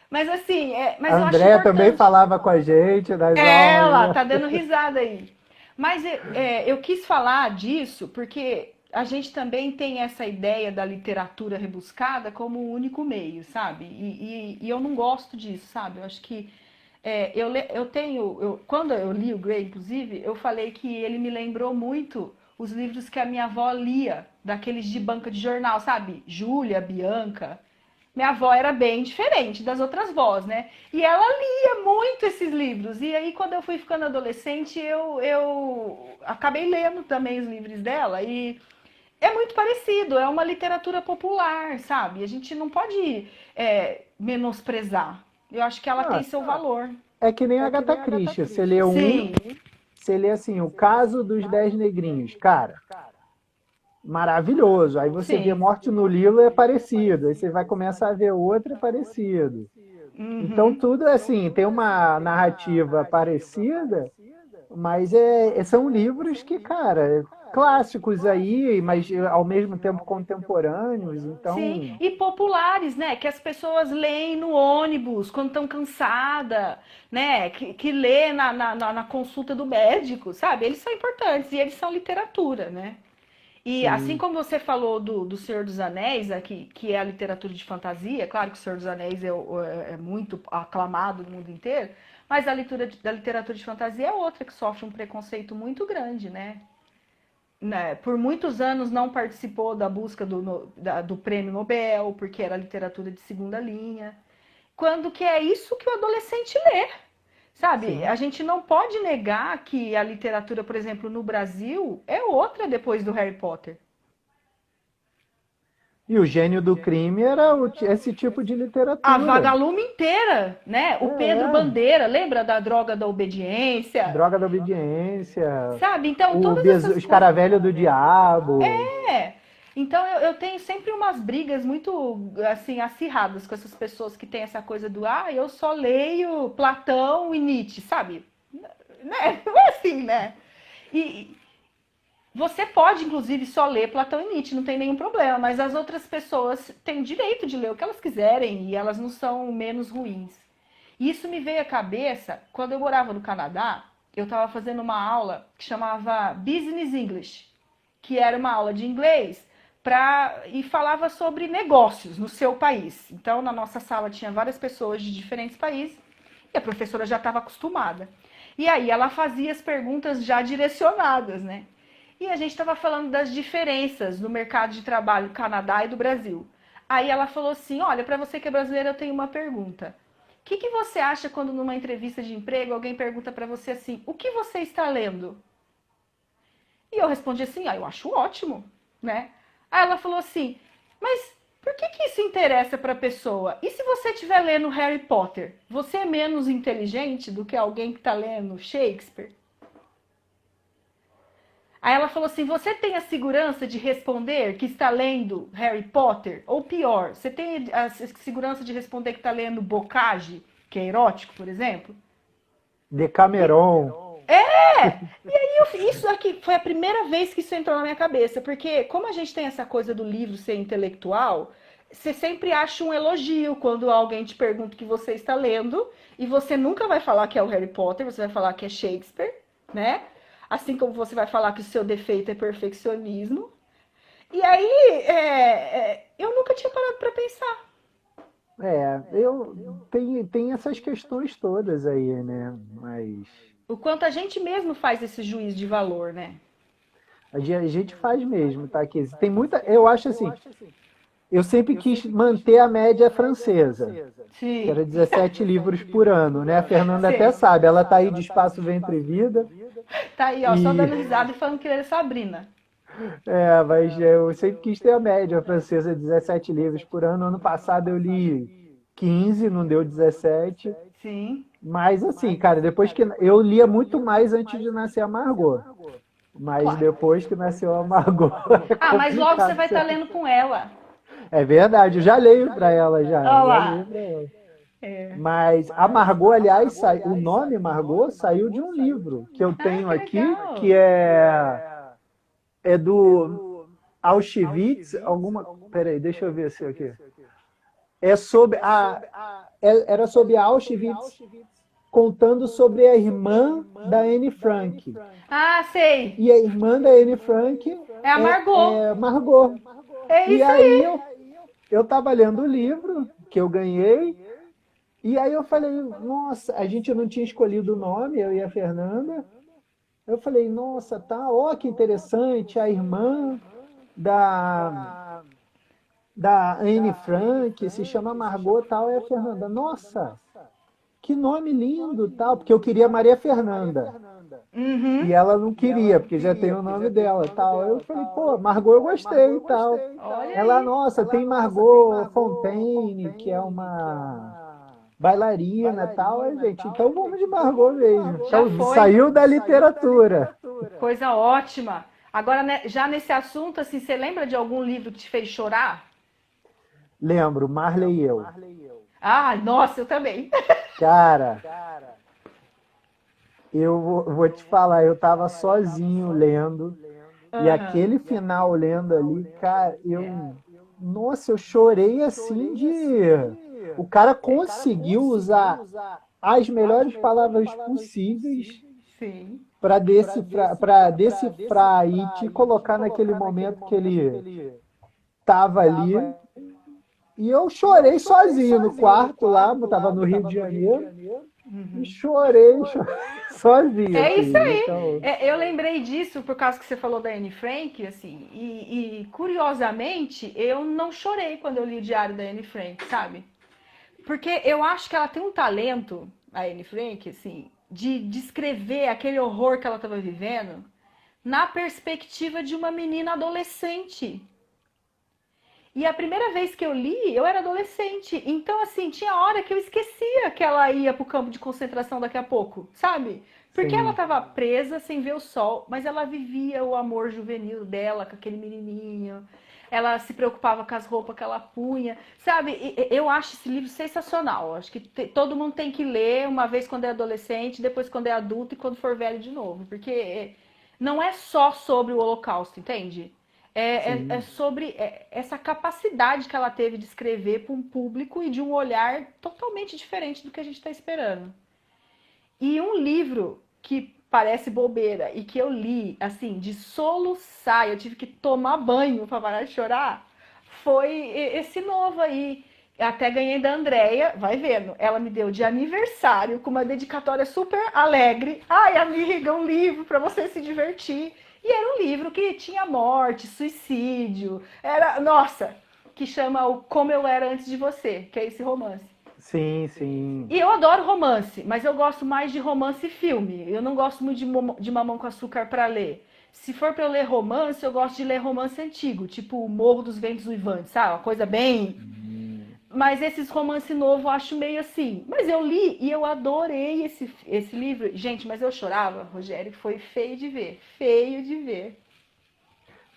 Mas assim, mas A eu acho André também importante. falava com a gente nas aulas, Ela né? tá dando risada aí. Mas eu quis falar disso porque a gente também tem essa ideia da literatura rebuscada como o único meio, sabe? E eu não gosto disso, sabe? Eu acho que quando eu li o Grey, inclusive, eu falei que ele me lembrou muito os livros que a minha avó lia, daqueles de banca de jornal, sabe? Júlia, Bianca. Minha avó era bem diferente das outras vós, né? E ela lia muito esses livros. E aí, quando eu fui ficando adolescente, eu acabei lendo também os livros dela. E é muito parecido, é uma literatura popular, sabe? A gente não pode menosprezar. Eu acho que ela tem Ah, seu valor. é que nem a Agatha Christie. Você lê Sim, você lê assim, o caso dos 10 negrinhos. Cara, maravilhoso. Aí você vê sim. Morte no Nilo é parecido. Aí você vai começar a ver outro é parecido. Então Uhum. tudo assim, tem uma narrativa parecida, mas são livros que, cara, clássicos aí, mas ao mesmo tempo contemporâneos. Sim, Então, e populares, né? Que as pessoas leem no ônibus quando estão cansadas, né? Que lê na consulta do médico, sabe? Eles são importantes e eles são literatura, né? E assim sim. como você falou do Senhor dos Anéis, aqui, que é a literatura de fantasia, claro que o Senhor dos Anéis é muito aclamado no mundo inteiro, mas a da literatura de fantasia é outra que sofre um preconceito muito grande, né? Por muitos anos não participou da busca do prêmio Nobel, porque era literatura de segunda linha. Quando que é isso que o adolescente lê, sabe? Sim. A gente não pode negar que a literatura, por exemplo, no Brasil, é outra depois do Harry Potter. E o gênio do crime era esse tipo de A literatura. Vagalume inteira, né? O Pedro É, Bandeira, lembra da droga da obediência? Droga da Obediência, Sabe? Então, todas essas coisas. Escaravelho do Diabo. É. Então eu tenho sempre umas brigas muito assim acirradas com essas pessoas que têm essa coisa do eu só leio Platão e Nietzsche, sabe? Né? Não é assim, né? E você pode, inclusive, só ler Platão e Nietzsche, não tem nenhum problema, mas as outras pessoas têm o direito de ler o que elas quiserem e elas não são menos ruins. E isso me veio à cabeça quando eu morava no Canadá, eu estava fazendo uma aula que chamava Business English, que era uma aula de inglês e falava sobre negócios no seu país. Então, na nossa sala tinha várias pessoas de diferentes países e a professora já estava acostumada. E aí ela fazia as perguntas já direcionadas, né? E a gente estava falando das diferenças no mercado de trabalho do Canadá e do Brasil. Aí ela falou assim: olha, para você que é brasileiro, eu tenho uma pergunta. O que você acha quando numa entrevista de emprego alguém pergunta para você assim: o que você está lendo? E eu respondi assim: eu acho ótimo, né? Aí ela falou assim: mas por que isso interessa para a pessoa? E se você estiver lendo Harry Potter, você é menos inteligente do que alguém que está lendo Shakespeare? Aí ela falou assim: você tem a segurança de responder que está lendo Harry Potter? Ou pior, você tem a segurança de responder que está lendo Bocage, que é erótico, por exemplo? Decameron. E aí isso aqui foi a primeira vez que isso entrou na minha cabeça, porque como a gente tem essa coisa do livro ser intelectual, você sempre acha um elogio quando alguém te pergunta o que você está lendo, e você nunca vai falar que é o Harry Potter, você vai falar que é Shakespeare, né? Assim como você vai falar que o seu defeito é perfeccionismo. E aí, eu nunca tinha parado para pensar. Tem essas questões todas aí, né? Mas O quanto a gente mesmo faz esse juízo de valor, né? a gente faz mesmo, tá? Aqui tem muita, eu acho assim, eu sempre quis manter a média francesa, que Sim, era 17 livros por ano, né? A Fernanda até sei. sabe, ela tá aí de Espaço Ventre e Vida, Tá aí, ó, só e dando risada e falando que ele é Sabrina. mas eu sempre quis ter a média francesa, 17 livros por ano. Ano passado eu li 15, não deu 17. Sim. Mas assim, cara, depois que eu lia muito mais antes de nascer a Margot. Mas Claro. depois que nasceu a Margot é Ah, mas logo você complicado. vai estar lendo com ela. É verdade, eu já leio para ela Olha já leio lá. para ela. É. Mas a Margot, aliás, o nome Margot saiu de um livro que eu Ah, tenho que aqui, legal. que é do Auschwitz, alguma. Peraí, deixa eu ver se é aqui. É sobre era sobre Auschwitz, contando sobre a irmã da Anne Frank. Ah, sei. E a irmã da Anne Frank É a Margot. é Margot. É E isso aí aí. eu tava lendo o livro que eu ganhei, e aí eu falei, nossa, a gente não tinha escolhido o nome, eu e a Fernanda. Eu falei, nossa, tá, ó que interessante, a irmã da, da Anne Frank se chama Margot tal, é a Fernanda. Nossa, que nome lindo, tal, porque eu queria Maria Fernanda. Uhum. E ela não queria, porque já tem o nome dela, tal. Eu falei, pô, Margot eu gostei e tal. Olha Ela, aí. nossa, tem Margot Fontaine, que é uma bailarina e tal. Aí, gente, então vamos de Margot mesmo. Já Então foi. saiu da literatura. Coisa ótima. Agora, né, já nesse assunto, assim, você lembra de algum livro que te fez chorar? Lembro, Marley e eu. Ah, nossa, eu também. Cara, eu vou te falar, eu tava sozinho lendo, e Aham. aquele final lendo ali, cara, nossa, eu chorei assim de. O cara conseguiu usar as melhores palavras possíveis Sim. para decifrar e te colocar naquele momento que ele tava ali. E eu chorei sozinho no quarto lá, eu tava no Rio de Janeiro, e chorei sozinho, É isso assim. aí. Então, É, eu lembrei disso por causa que você falou da Anne Frank, assim, e curiosamente eu não chorei quando eu li o diário da Anne Frank, sabe? Porque eu acho que ela tem um talento, a Anne Frank, assim, de descrever aquele horror que ela estava vivendo na perspectiva de uma menina adolescente. E a primeira vez que eu li, eu era adolescente. Então, assim, tinha hora que eu esquecia que ela ia pro campo de concentração daqui a pouco, sabe? Porque ela sim, estava presa sem ver o sol, mas ela vivia o amor juvenil dela com aquele menininho. Ela se preocupava com as roupas que ela punha, sabe? Eu acho esse livro sensacional. Acho que todo mundo tem que ler uma vez quando é adolescente, depois quando é adulto e quando for velho de novo. Porque não é só sobre o Holocausto, entende? É sim. sobre essa capacidade que ela teve de escrever para um público e de um olhar totalmente diferente do que a gente está esperando. E um livro que parece bobeira e que eu li, assim, de soluçar, eu tive que tomar banho para parar de chorar, foi esse novo aí. Até ganhei da Andrea, vai vendo. Ela me deu de aniversário com uma dedicatória super alegre. Ai, amiga, um livro para você se divertir. E era um livro que tinha morte, suicídio. Era, nossa, que chama o Como Eu Era Antes de Você, que é esse romance. Sim, sim. E eu adoro romance, mas eu gosto mais de romance e filme. Eu não gosto muito de Mamão com Açúcar para ler. Se for para eu ler romance, eu gosto de ler romance antigo, tipo Morro dos Ventos Uivantes, sabe? Uma coisa bem. Mas esses romance novo eu acho meio assim. Mas eu li e eu adorei esse livro. Gente, mas eu chorava, Rogério, foi feio de ver. Feio de ver.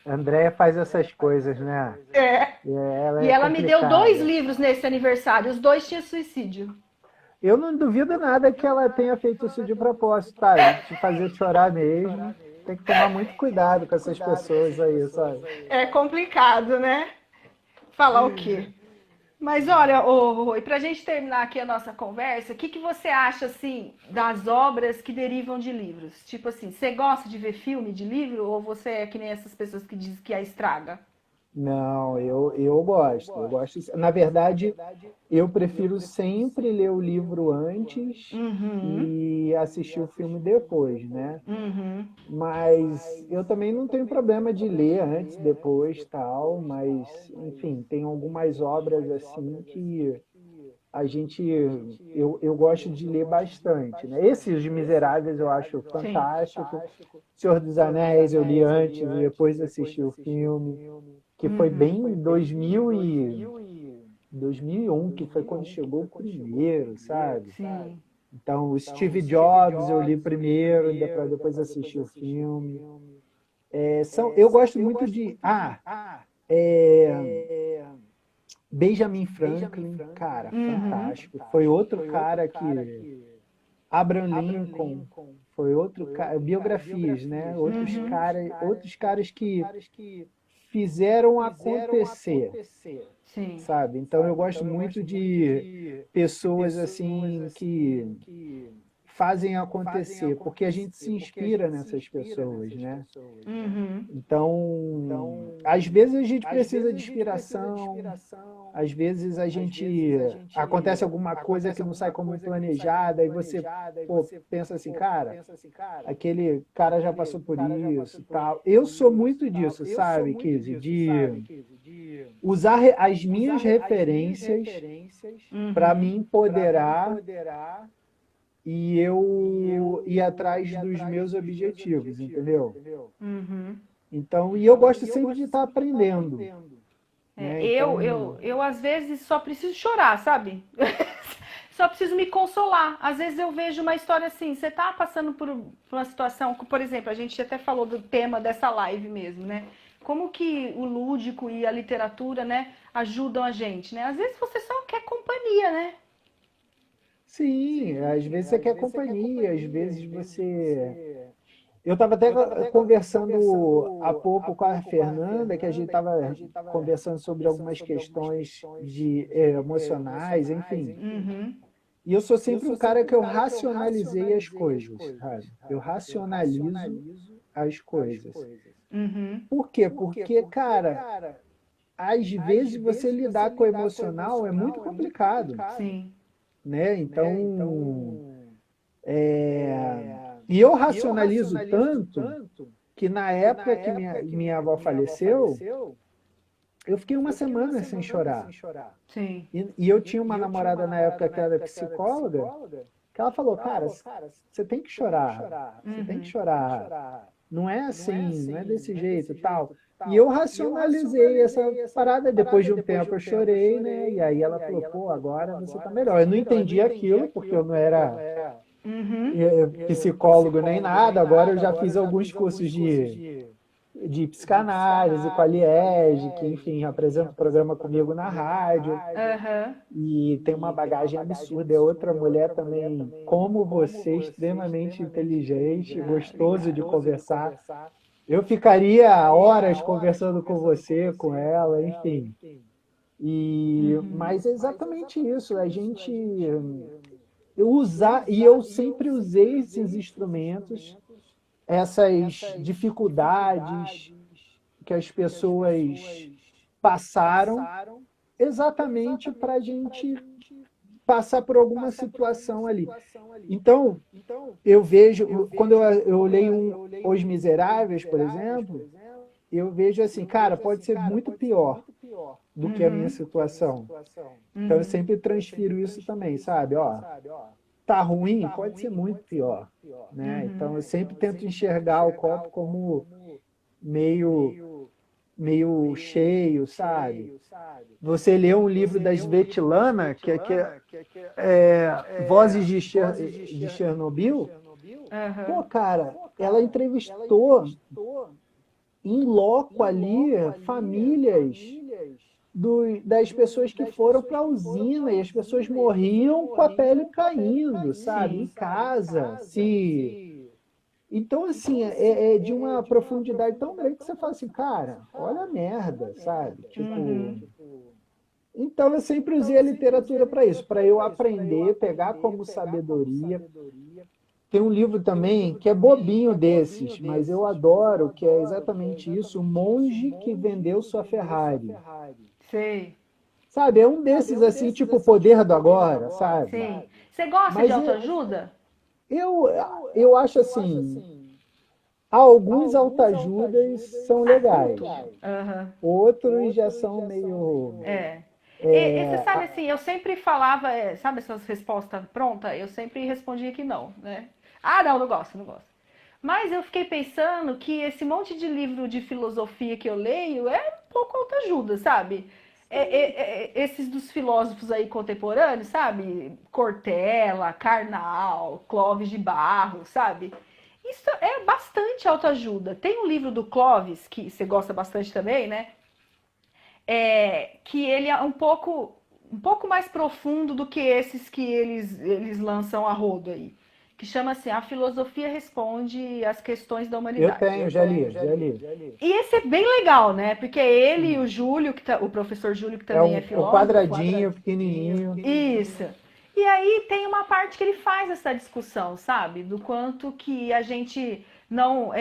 A Andrea faz essas coisas, né? É. Ela E é ela me deu dois complicada. livros nesse aniversário. Os dois tinham suicídio. Eu não duvido nada que ela tenha feito isso de propósito, sabe? De fazer chorar mesmo. Tem que tomar muito cuidado com essas pessoas aí, sabe? É complicado, né? Falar o quê? Mas olha, e para a gente terminar aqui a nossa conversa, o que você acha assim das obras que derivam de livros? Tipo assim, você gosta de ver filme de livro ou você é que nem essas pessoas que dizem que a estraga? Não, eu gosto. Eu gosto. Na verdade, eu prefiro sempre ler o livro antes Uhum, e assistir o filme depois, né? uhum, Mas eu também não tenho problema de ler antes, depois, tal. Mas, enfim, tem algumas obras assim que a gente eu gosto de ler bastante, né? Esse Os Miseráveis eu acho sim. fantástico. Senhor dos Anéis eu li antes e depois assisti o filme, que foi Uhum, bem em 2001, que foi quando chegou o primeiro, sabe? sim. Então, o Steve Jobs eu li primeiro, para depois assistir o filme. Eu gosto muito de. É, Benjamin Franklin, cara, Uhum, fantástico. Foi outro cara que. Abraham Lincoln, foi outro cara. Biografias, né? uhum, Outros caras que fizeram acontecer, sim. sabe? Então eu gosto muito de pessoas assim que fazem acontecer, porque a gente se inspira nessas pessoas, né? Uhum, Então, às vezes a gente precisa de inspiração, às vezes a gente acontece alguma coisa que não sai como planejada, e você, pô, pensa assim, cara, aquele cara já passou por isso, tal. Eu sou muito disso, sabe, Kizzy? De usar as minhas referências para me uhum, empoderar e eu ir atrás dos meus objetivos, entendeu? uhum. Então, e eu gosto sempre de estar aprendendo, É, né? Então, eu às vezes só preciso chorar, sabe? Só preciso me consolar. Às vezes eu vejo uma história assim, você tá passando por uma situação, por exemplo, a gente até falou do tema dessa live mesmo, né? Como que o lúdico e a literatura, né, ajudam a gente, né? Às vezes você só quer companhia, né? sim, às vezes você quer companhia, às vezes você. Eu estava até conversando há pouco com a Fernanda, que a gente estava conversando sobre algumas questões de emocionais, enfim. Uhum, E eu sou sempre um cara que eu racionalizei as coisas, sabe? Eu racionalizo as coisas. uhum, Por quê? Porque, cara, às vezes você lidar com o emocional é muito complicado, sim. né? Então, e eu racionalizo tanto que na época que minha avó faleceu, eu fiquei uma semana sem chorar. Sim. E eu tinha uma namorada na época que era psicóloga, que ela falou, cara, você tem que chorar, você tem que Uhum. chorar. Não é assim, não é desse jeito, e tal. E eu racionalizei essa parada. Depois de um tempo eu chorei, né? E aí ela falou, pô, agora você tá melhor. Eu não entendi aquilo, porque eu não era Uhum. psicólogo nem nada. Agora eu já fiz alguns cursos de psicanálise com a Liege, que, enfim, apresenta o programa comigo na rádio. Aham. E tem uma bagagem absurda. É outra mulher também, como você, extremamente inteligente, Ah, gostoso de obrigada. conversar. Eu ficaria horas conversando com você, com ela, enfim. Uhum. Mas é exatamente isso. A gente eu sempre usei esses instrumentos, essas dificuldades que as pessoas passaram, exatamente para a gente passar por alguma situação ali. Então, eu vejo, quando eu leio Os Miseráveis, por exemplo, eu vejo assim, cara, pode ser muito pior do que a minha Uhum. situação. Então, eu Uhum. sempre transfiro isso também, sabe? Ó, tá ruim, pode ser muito pior, né? Uhum. Então, eu sempre tento enxergar o copo como meio meio cheio, sabe? Você lê um livro da Svetlana, Vozes de Chernobyl, pô, Aham. cara, ela entrevistou em loco ali famílias das pessoas que foram para a usina e as pessoas morriam com a pele caindo, sabe? Em Sim. casa, se. Então, assim, é de uma profundidade tão grande que você fala assim, cara, olha a merda, sabe? Tipo. Uhum. Então, eu sempre usei a literatura para isso, para eu aprender, pegar como sabedoria, Tem um livro também que é bobinho desses, mas eu adoro, que é exatamente isso, O Monge que Vendeu Sua Ferrari. Sei, Sabe, é um desses assim, tipo o Poder do Agora, sabe? sei. Você gosta de Mas autoajuda? eu, eu acho assim, alguns autoajudas são Ah, como legais, tudo. Aham. outros já são meio. É. E você sabe assim, eu sempre falava, sabe essas respostas prontas? Eu sempre respondia que não, né? Ah, não, não gosto, não gosto. Mas eu fiquei pensando que esse monte de livro de filosofia que eu leio é um pouco autoajuda, sabe? Esses dos filósofos aí contemporâneos, sabe? Cortella, Karnal, Clóvis de Barros, sabe? Isso é bastante autoajuda. Tem um livro do Clóvis, que você gosta bastante também, né? Que ele é um pouco mais profundo do que esses que eles lançam a rodo aí. Que chama assim, A Filosofia Responde às Questões da Eu Humanidade. tenho, já li, já li. E esse é bem legal, né? Porque é ele e o Júlio, o professor Júlio, que É também é o filósofo. quadradinho, pequenininho. Isso. E aí tem uma parte que ele faz essa discussão, sabe? Do quanto que a gente não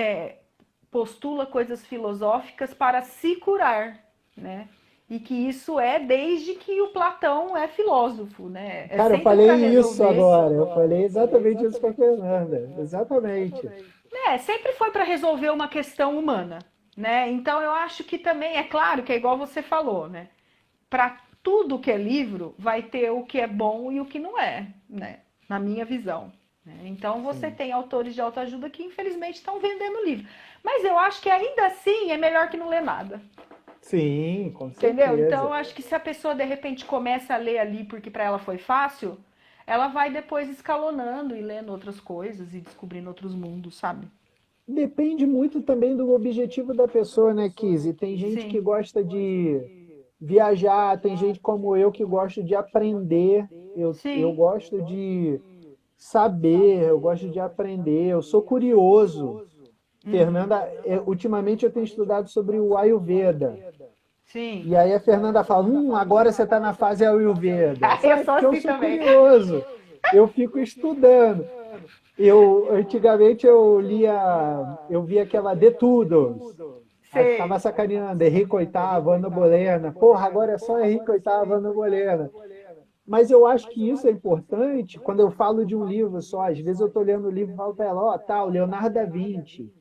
postula coisas filosóficas para se curar, né? E que isso é desde que o Platão é filósofo, né? É Cara, eu sempre para falei isso resolver. agora. Eu falei exatamente isso com a Fernanda. Exatamente. Sempre foi para resolver uma questão humana, né? Então eu acho que também é claro que é igual você falou, né? Para tudo que é livro, vai ter o que é bom e o que não é, né? Na minha visão. Né? Então você Sim. tem autores de autoajuda que infelizmente estão vendendo livro. Mas eu acho que ainda assim é melhor que não ler nada. Sim, com Entendeu? Então eu certeza. acho que se a pessoa de repente começa a ler ali porque para ela foi fácil, ela vai depois escalonando e lendo outras coisas e descobrindo outros mundos, sabe? Depende muito também do objetivo da pessoa, né, Kizzy? Tem gente que Sim. gosta de viajar, tem gente como eu que gosta de aprender. Eu Sim. gosto de saber, eu gosto de aprender, eu sou curioso. Uhum. Fernanda, ultimamente eu tenho estudado sobre o Ayurveda. Sim. E aí a Fernanda fala, agora você está na fase Ayurveda. Eu Sabe? sou Porque eu assim sou também. curioso, eu fico estudando. Antigamente eu via aquela De Tudos. Aí ficava Sei. sacaneando, Henrique VIII, Ana Bolena. Porra, agora é só Henrique VIII, Ana Bolena. Mas eu acho que isso é importante quando eu falo de um livro só. Às vezes eu estou lendo o livro e falo para ela, ó, tal, Leonardo da Vinci.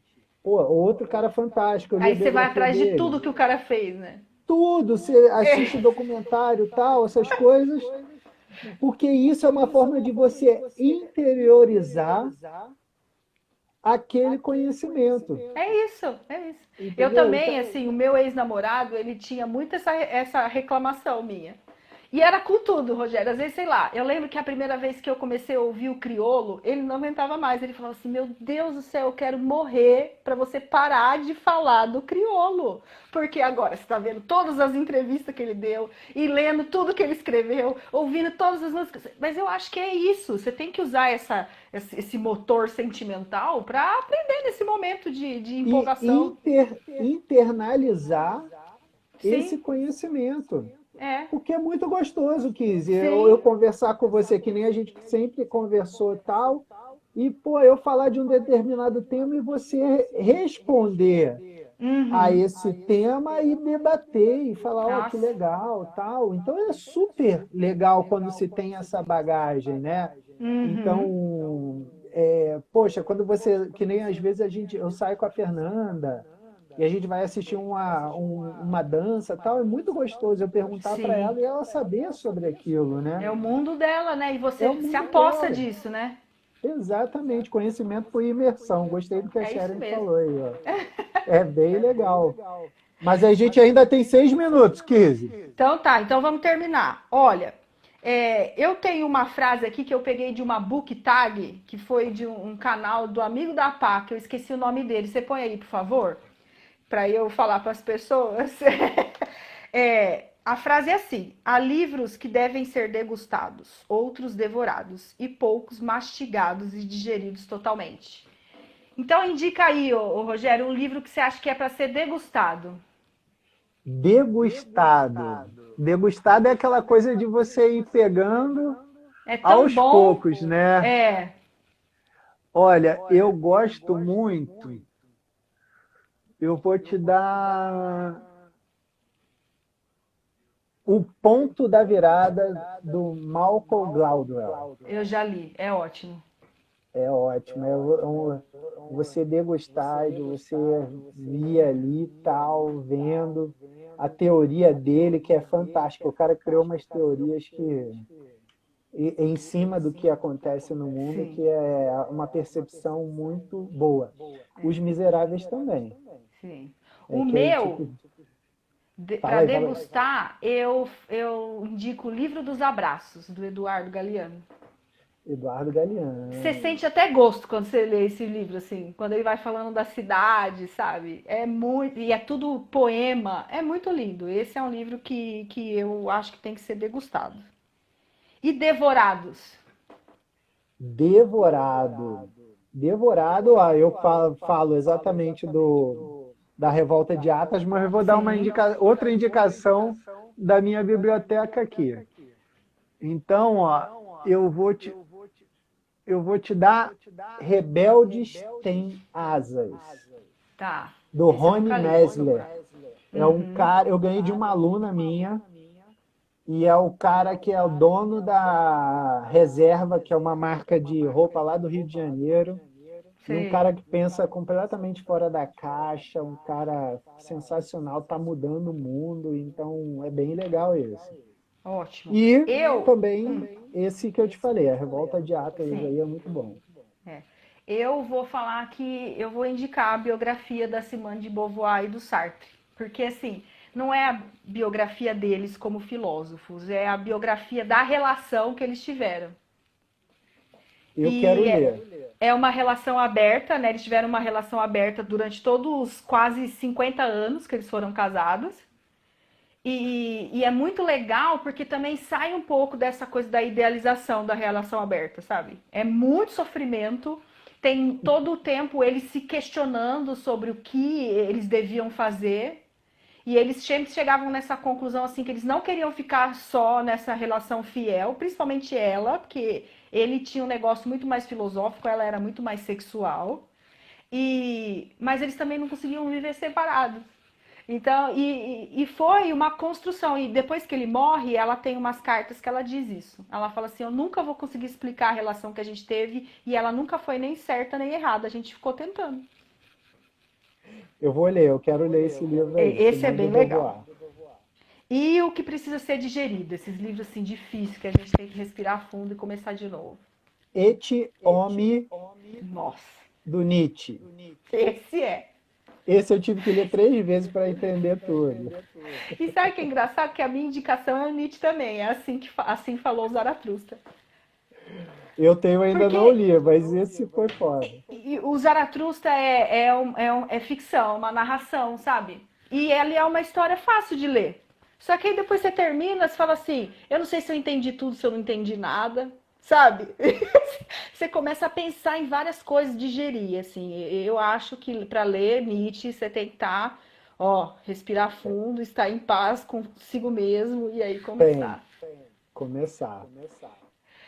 Pô, outro cara fantástico, eu li a Aí você vai biografia atrás de dele. tudo que o cara fez, né? Tudo, você assiste documentário, tal, essas coisas, porque isso é uma forma de você interiorizar aquele conhecimento, É isso, é isso. Eu entendeu? também, Então, assim, o meu ex-namorado, ele tinha muito essa reclamação minha. E era com tudo, Rogério. Às vezes, sei lá, eu lembro que a primeira vez que eu comecei a ouvir o criolo, ele não aguentava mais. Ele falava assim: Meu Deus do céu, eu quero morrer para você parar de falar do criolo. Porque agora você está vendo todas as entrevistas que ele deu e lendo tudo que ele escreveu, ouvindo todas as músicas. Mas eu acho que é isso. Você tem que usar esse motor sentimental para aprender nesse momento de e empolgação. internalizar esse Sim, conhecimento. é. Porque é muito gostoso, Kizzy, eu Sim. conversar com você, que nem a gente sempre conversou tal, e, pô, eu falar de um determinado tema e você responder a Uhum. esse tema e debater e falar, ó, que Nossa. legal, tal. Então é super legal quando se tem essa bagagem, né? Uhum. Então, poxa, quando você, que nem às vezes eu saio com a Fernanda e a gente vai assistir uma dança, tal, é muito gostoso eu perguntar para ela Sim. e ela saber sobre aquilo, né? É o mundo dela, né? E É o você se mundo aposta dela. disso, né? Exatamente, conhecimento por imersão. Gostei do que a É isso Sharon mesmo. falou aí, ó. É bem legal. Mas a gente ainda tem 6 minutos, Kizzy. Então tá, então vamos terminar. Olha, eu tenho uma frase aqui que eu peguei de uma book tag, que foi de um canal do amigo da Pá, que eu esqueci o nome dele. Você põe aí, por favor, para eu falar para as pessoas. A frase é assim: há livros que devem ser degustados, outros devorados, e poucos mastigados e digeridos totalmente. Então indica aí, ô Rogério, um livro que você acha que é para ser degustado. Degustado. Degustado é aquela coisa de você ir pegando É tão aos bom. poucos, né? É. Olha, eu gosto muito. Eu vou te dar o ponto da virada do Malcolm Gladwell. Eu já li, é ótimo. É ótimo. Você degustar, de você vir ali tal, vendo a teoria dele, que é fantástica. O cara criou umas teorias que em cima do que acontece no mundo, Sim, que é uma percepção muito boa. Os Miseráveis também. sim. É O que é meu, tipo. para Fala aí, fala aí. degustar, eu indico o Livro dos Abraços, do Eduardo Galeano. Eduardo Você Galeano. sente até gosto quando você lê esse livro, assim, quando ele vai falando da cidade, sabe? É muito, e é tudo poema, é muito lindo. Esse é um livro que eu acho que tem que ser degustado. E Devorados. Devorado. Devorado, eu falo exatamente da Revolta de Atas, mas eu vou dar Sim. outra indicação da minha biblioteca aqui. Então, eu vou te, eu vou te dar Rebeldes Têm Asas, Tá. do Esse eu Rony nunca li. Mesler. É um Uhum. cara, eu ganhei de uma aluna minha, e é o cara que é o dono da Reserva, que é uma marca de roupa lá do Rio de Janeiro. E um Sei. cara que pensa completamente fora da caixa, um cara sensacional, tá mudando o mundo, então é bem legal esse. Ótimo. E Eu, também esse que eu te falei, a Revolta de Atlas sim. aí é muito bom. É. Eu vou falar que eu vou indicar a biografia da Simone de Beauvoir e do Sartre, porque assim, não é a biografia deles como filósofos, é a biografia da relação que eles tiveram. Eu quero E ler. é uma relação aberta, né? Eles tiveram uma relação aberta durante todos os quase 50 anos que eles foram casados. E é muito legal porque também sai um pouco dessa coisa da idealização da relação aberta, sabe? É muito sofrimento, tem todo o tempo eles se questionando sobre o que eles deviam fazer. E eles sempre chegavam nessa conclusão assim que eles não queriam ficar só nessa relação fiel, principalmente ela, porque ele tinha um negócio muito mais filosófico, ela era muito mais sexual. Mas eles também não conseguiam viver separados. Então, e foi uma construção. E depois que ele morre, ela tem umas cartas que ela diz isso. Ela fala assim: eu nunca vou conseguir explicar a relação que a gente teve e ela nunca foi nem certa nem errada. A gente ficou tentando. Eu vou ler, eu quero ler esse livro aí, Esse é Simone de bem legal. Beauvoir. E o que precisa ser digerido, esses livros assim difíceis que a gente tem que respirar fundo e começar de novo. Et Homme, Nossa, do Nietzsche. esse é. Esse eu tive que ler 3 vezes para entender tudo. E sabe o que é engraçado? Que a minha indicação é o Nietzsche também. É assim que assim falou o Zaratustra. Eu tenho ainda não Porque li, mas esse foi foda. o Zaratustra é ficção, uma narração, sabe? E ele é uma história fácil de ler. Só que aí depois você termina, você fala assim, eu não sei se eu entendi tudo, se eu não entendi nada, sabe? Você começa a pensar em várias coisas, digerir, assim. Eu acho que para ler Nietzsche você tem que estar, ó, respirar fundo, estar em paz consigo mesmo e aí Tem, começar. começar.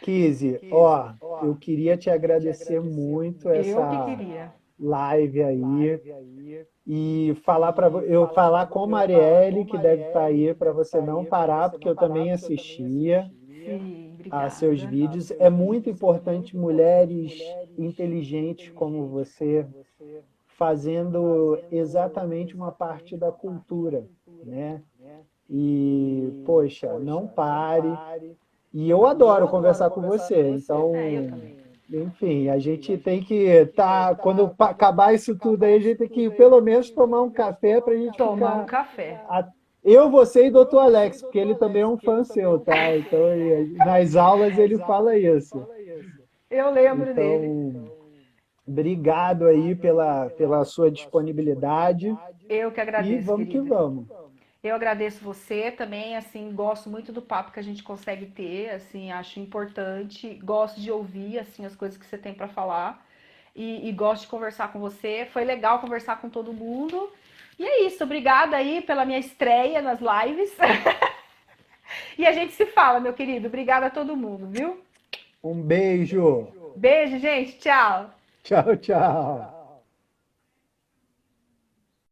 Kizzy, eu queria te agradecer muito Eu que essa queria. live aí e eu falar com a Marielle, que deve estar aí, para você não parar, porque eu também assistia Sim, a seus obrigada. vídeos. É muito importante mulheres inteligentes como você fazendo exatamente uma parte da cultura, né? E, poxa, não pare. E eu adoro conversar com você. É, eu Então, também. enfim, a gente tem que quando acabar isso tudo aí, a gente tem que pelo menos tomar um café para a gente Tomar um ficar. café. Eu, você e Dr. Alex, porque ele também é um fã seu, tá? Então, nas aulas ele fala isso. Eu lembro dele. Então, obrigado aí pela sua disponibilidade Eu que e agradeço, vamos que querida. vamos. Eu agradeço você também, assim, gosto muito do papo que a gente consegue ter, assim, acho importante, gosto de ouvir, assim, as coisas que você tem para falar e gosto de conversar com você. Foi legal conversar com todo mundo. E é isso, obrigada aí pela minha estreia nas lives. E a gente se fala, meu querido. Obrigada a todo mundo, viu? Um beijo. Beijo, gente. Tchau. Tchau, tchau.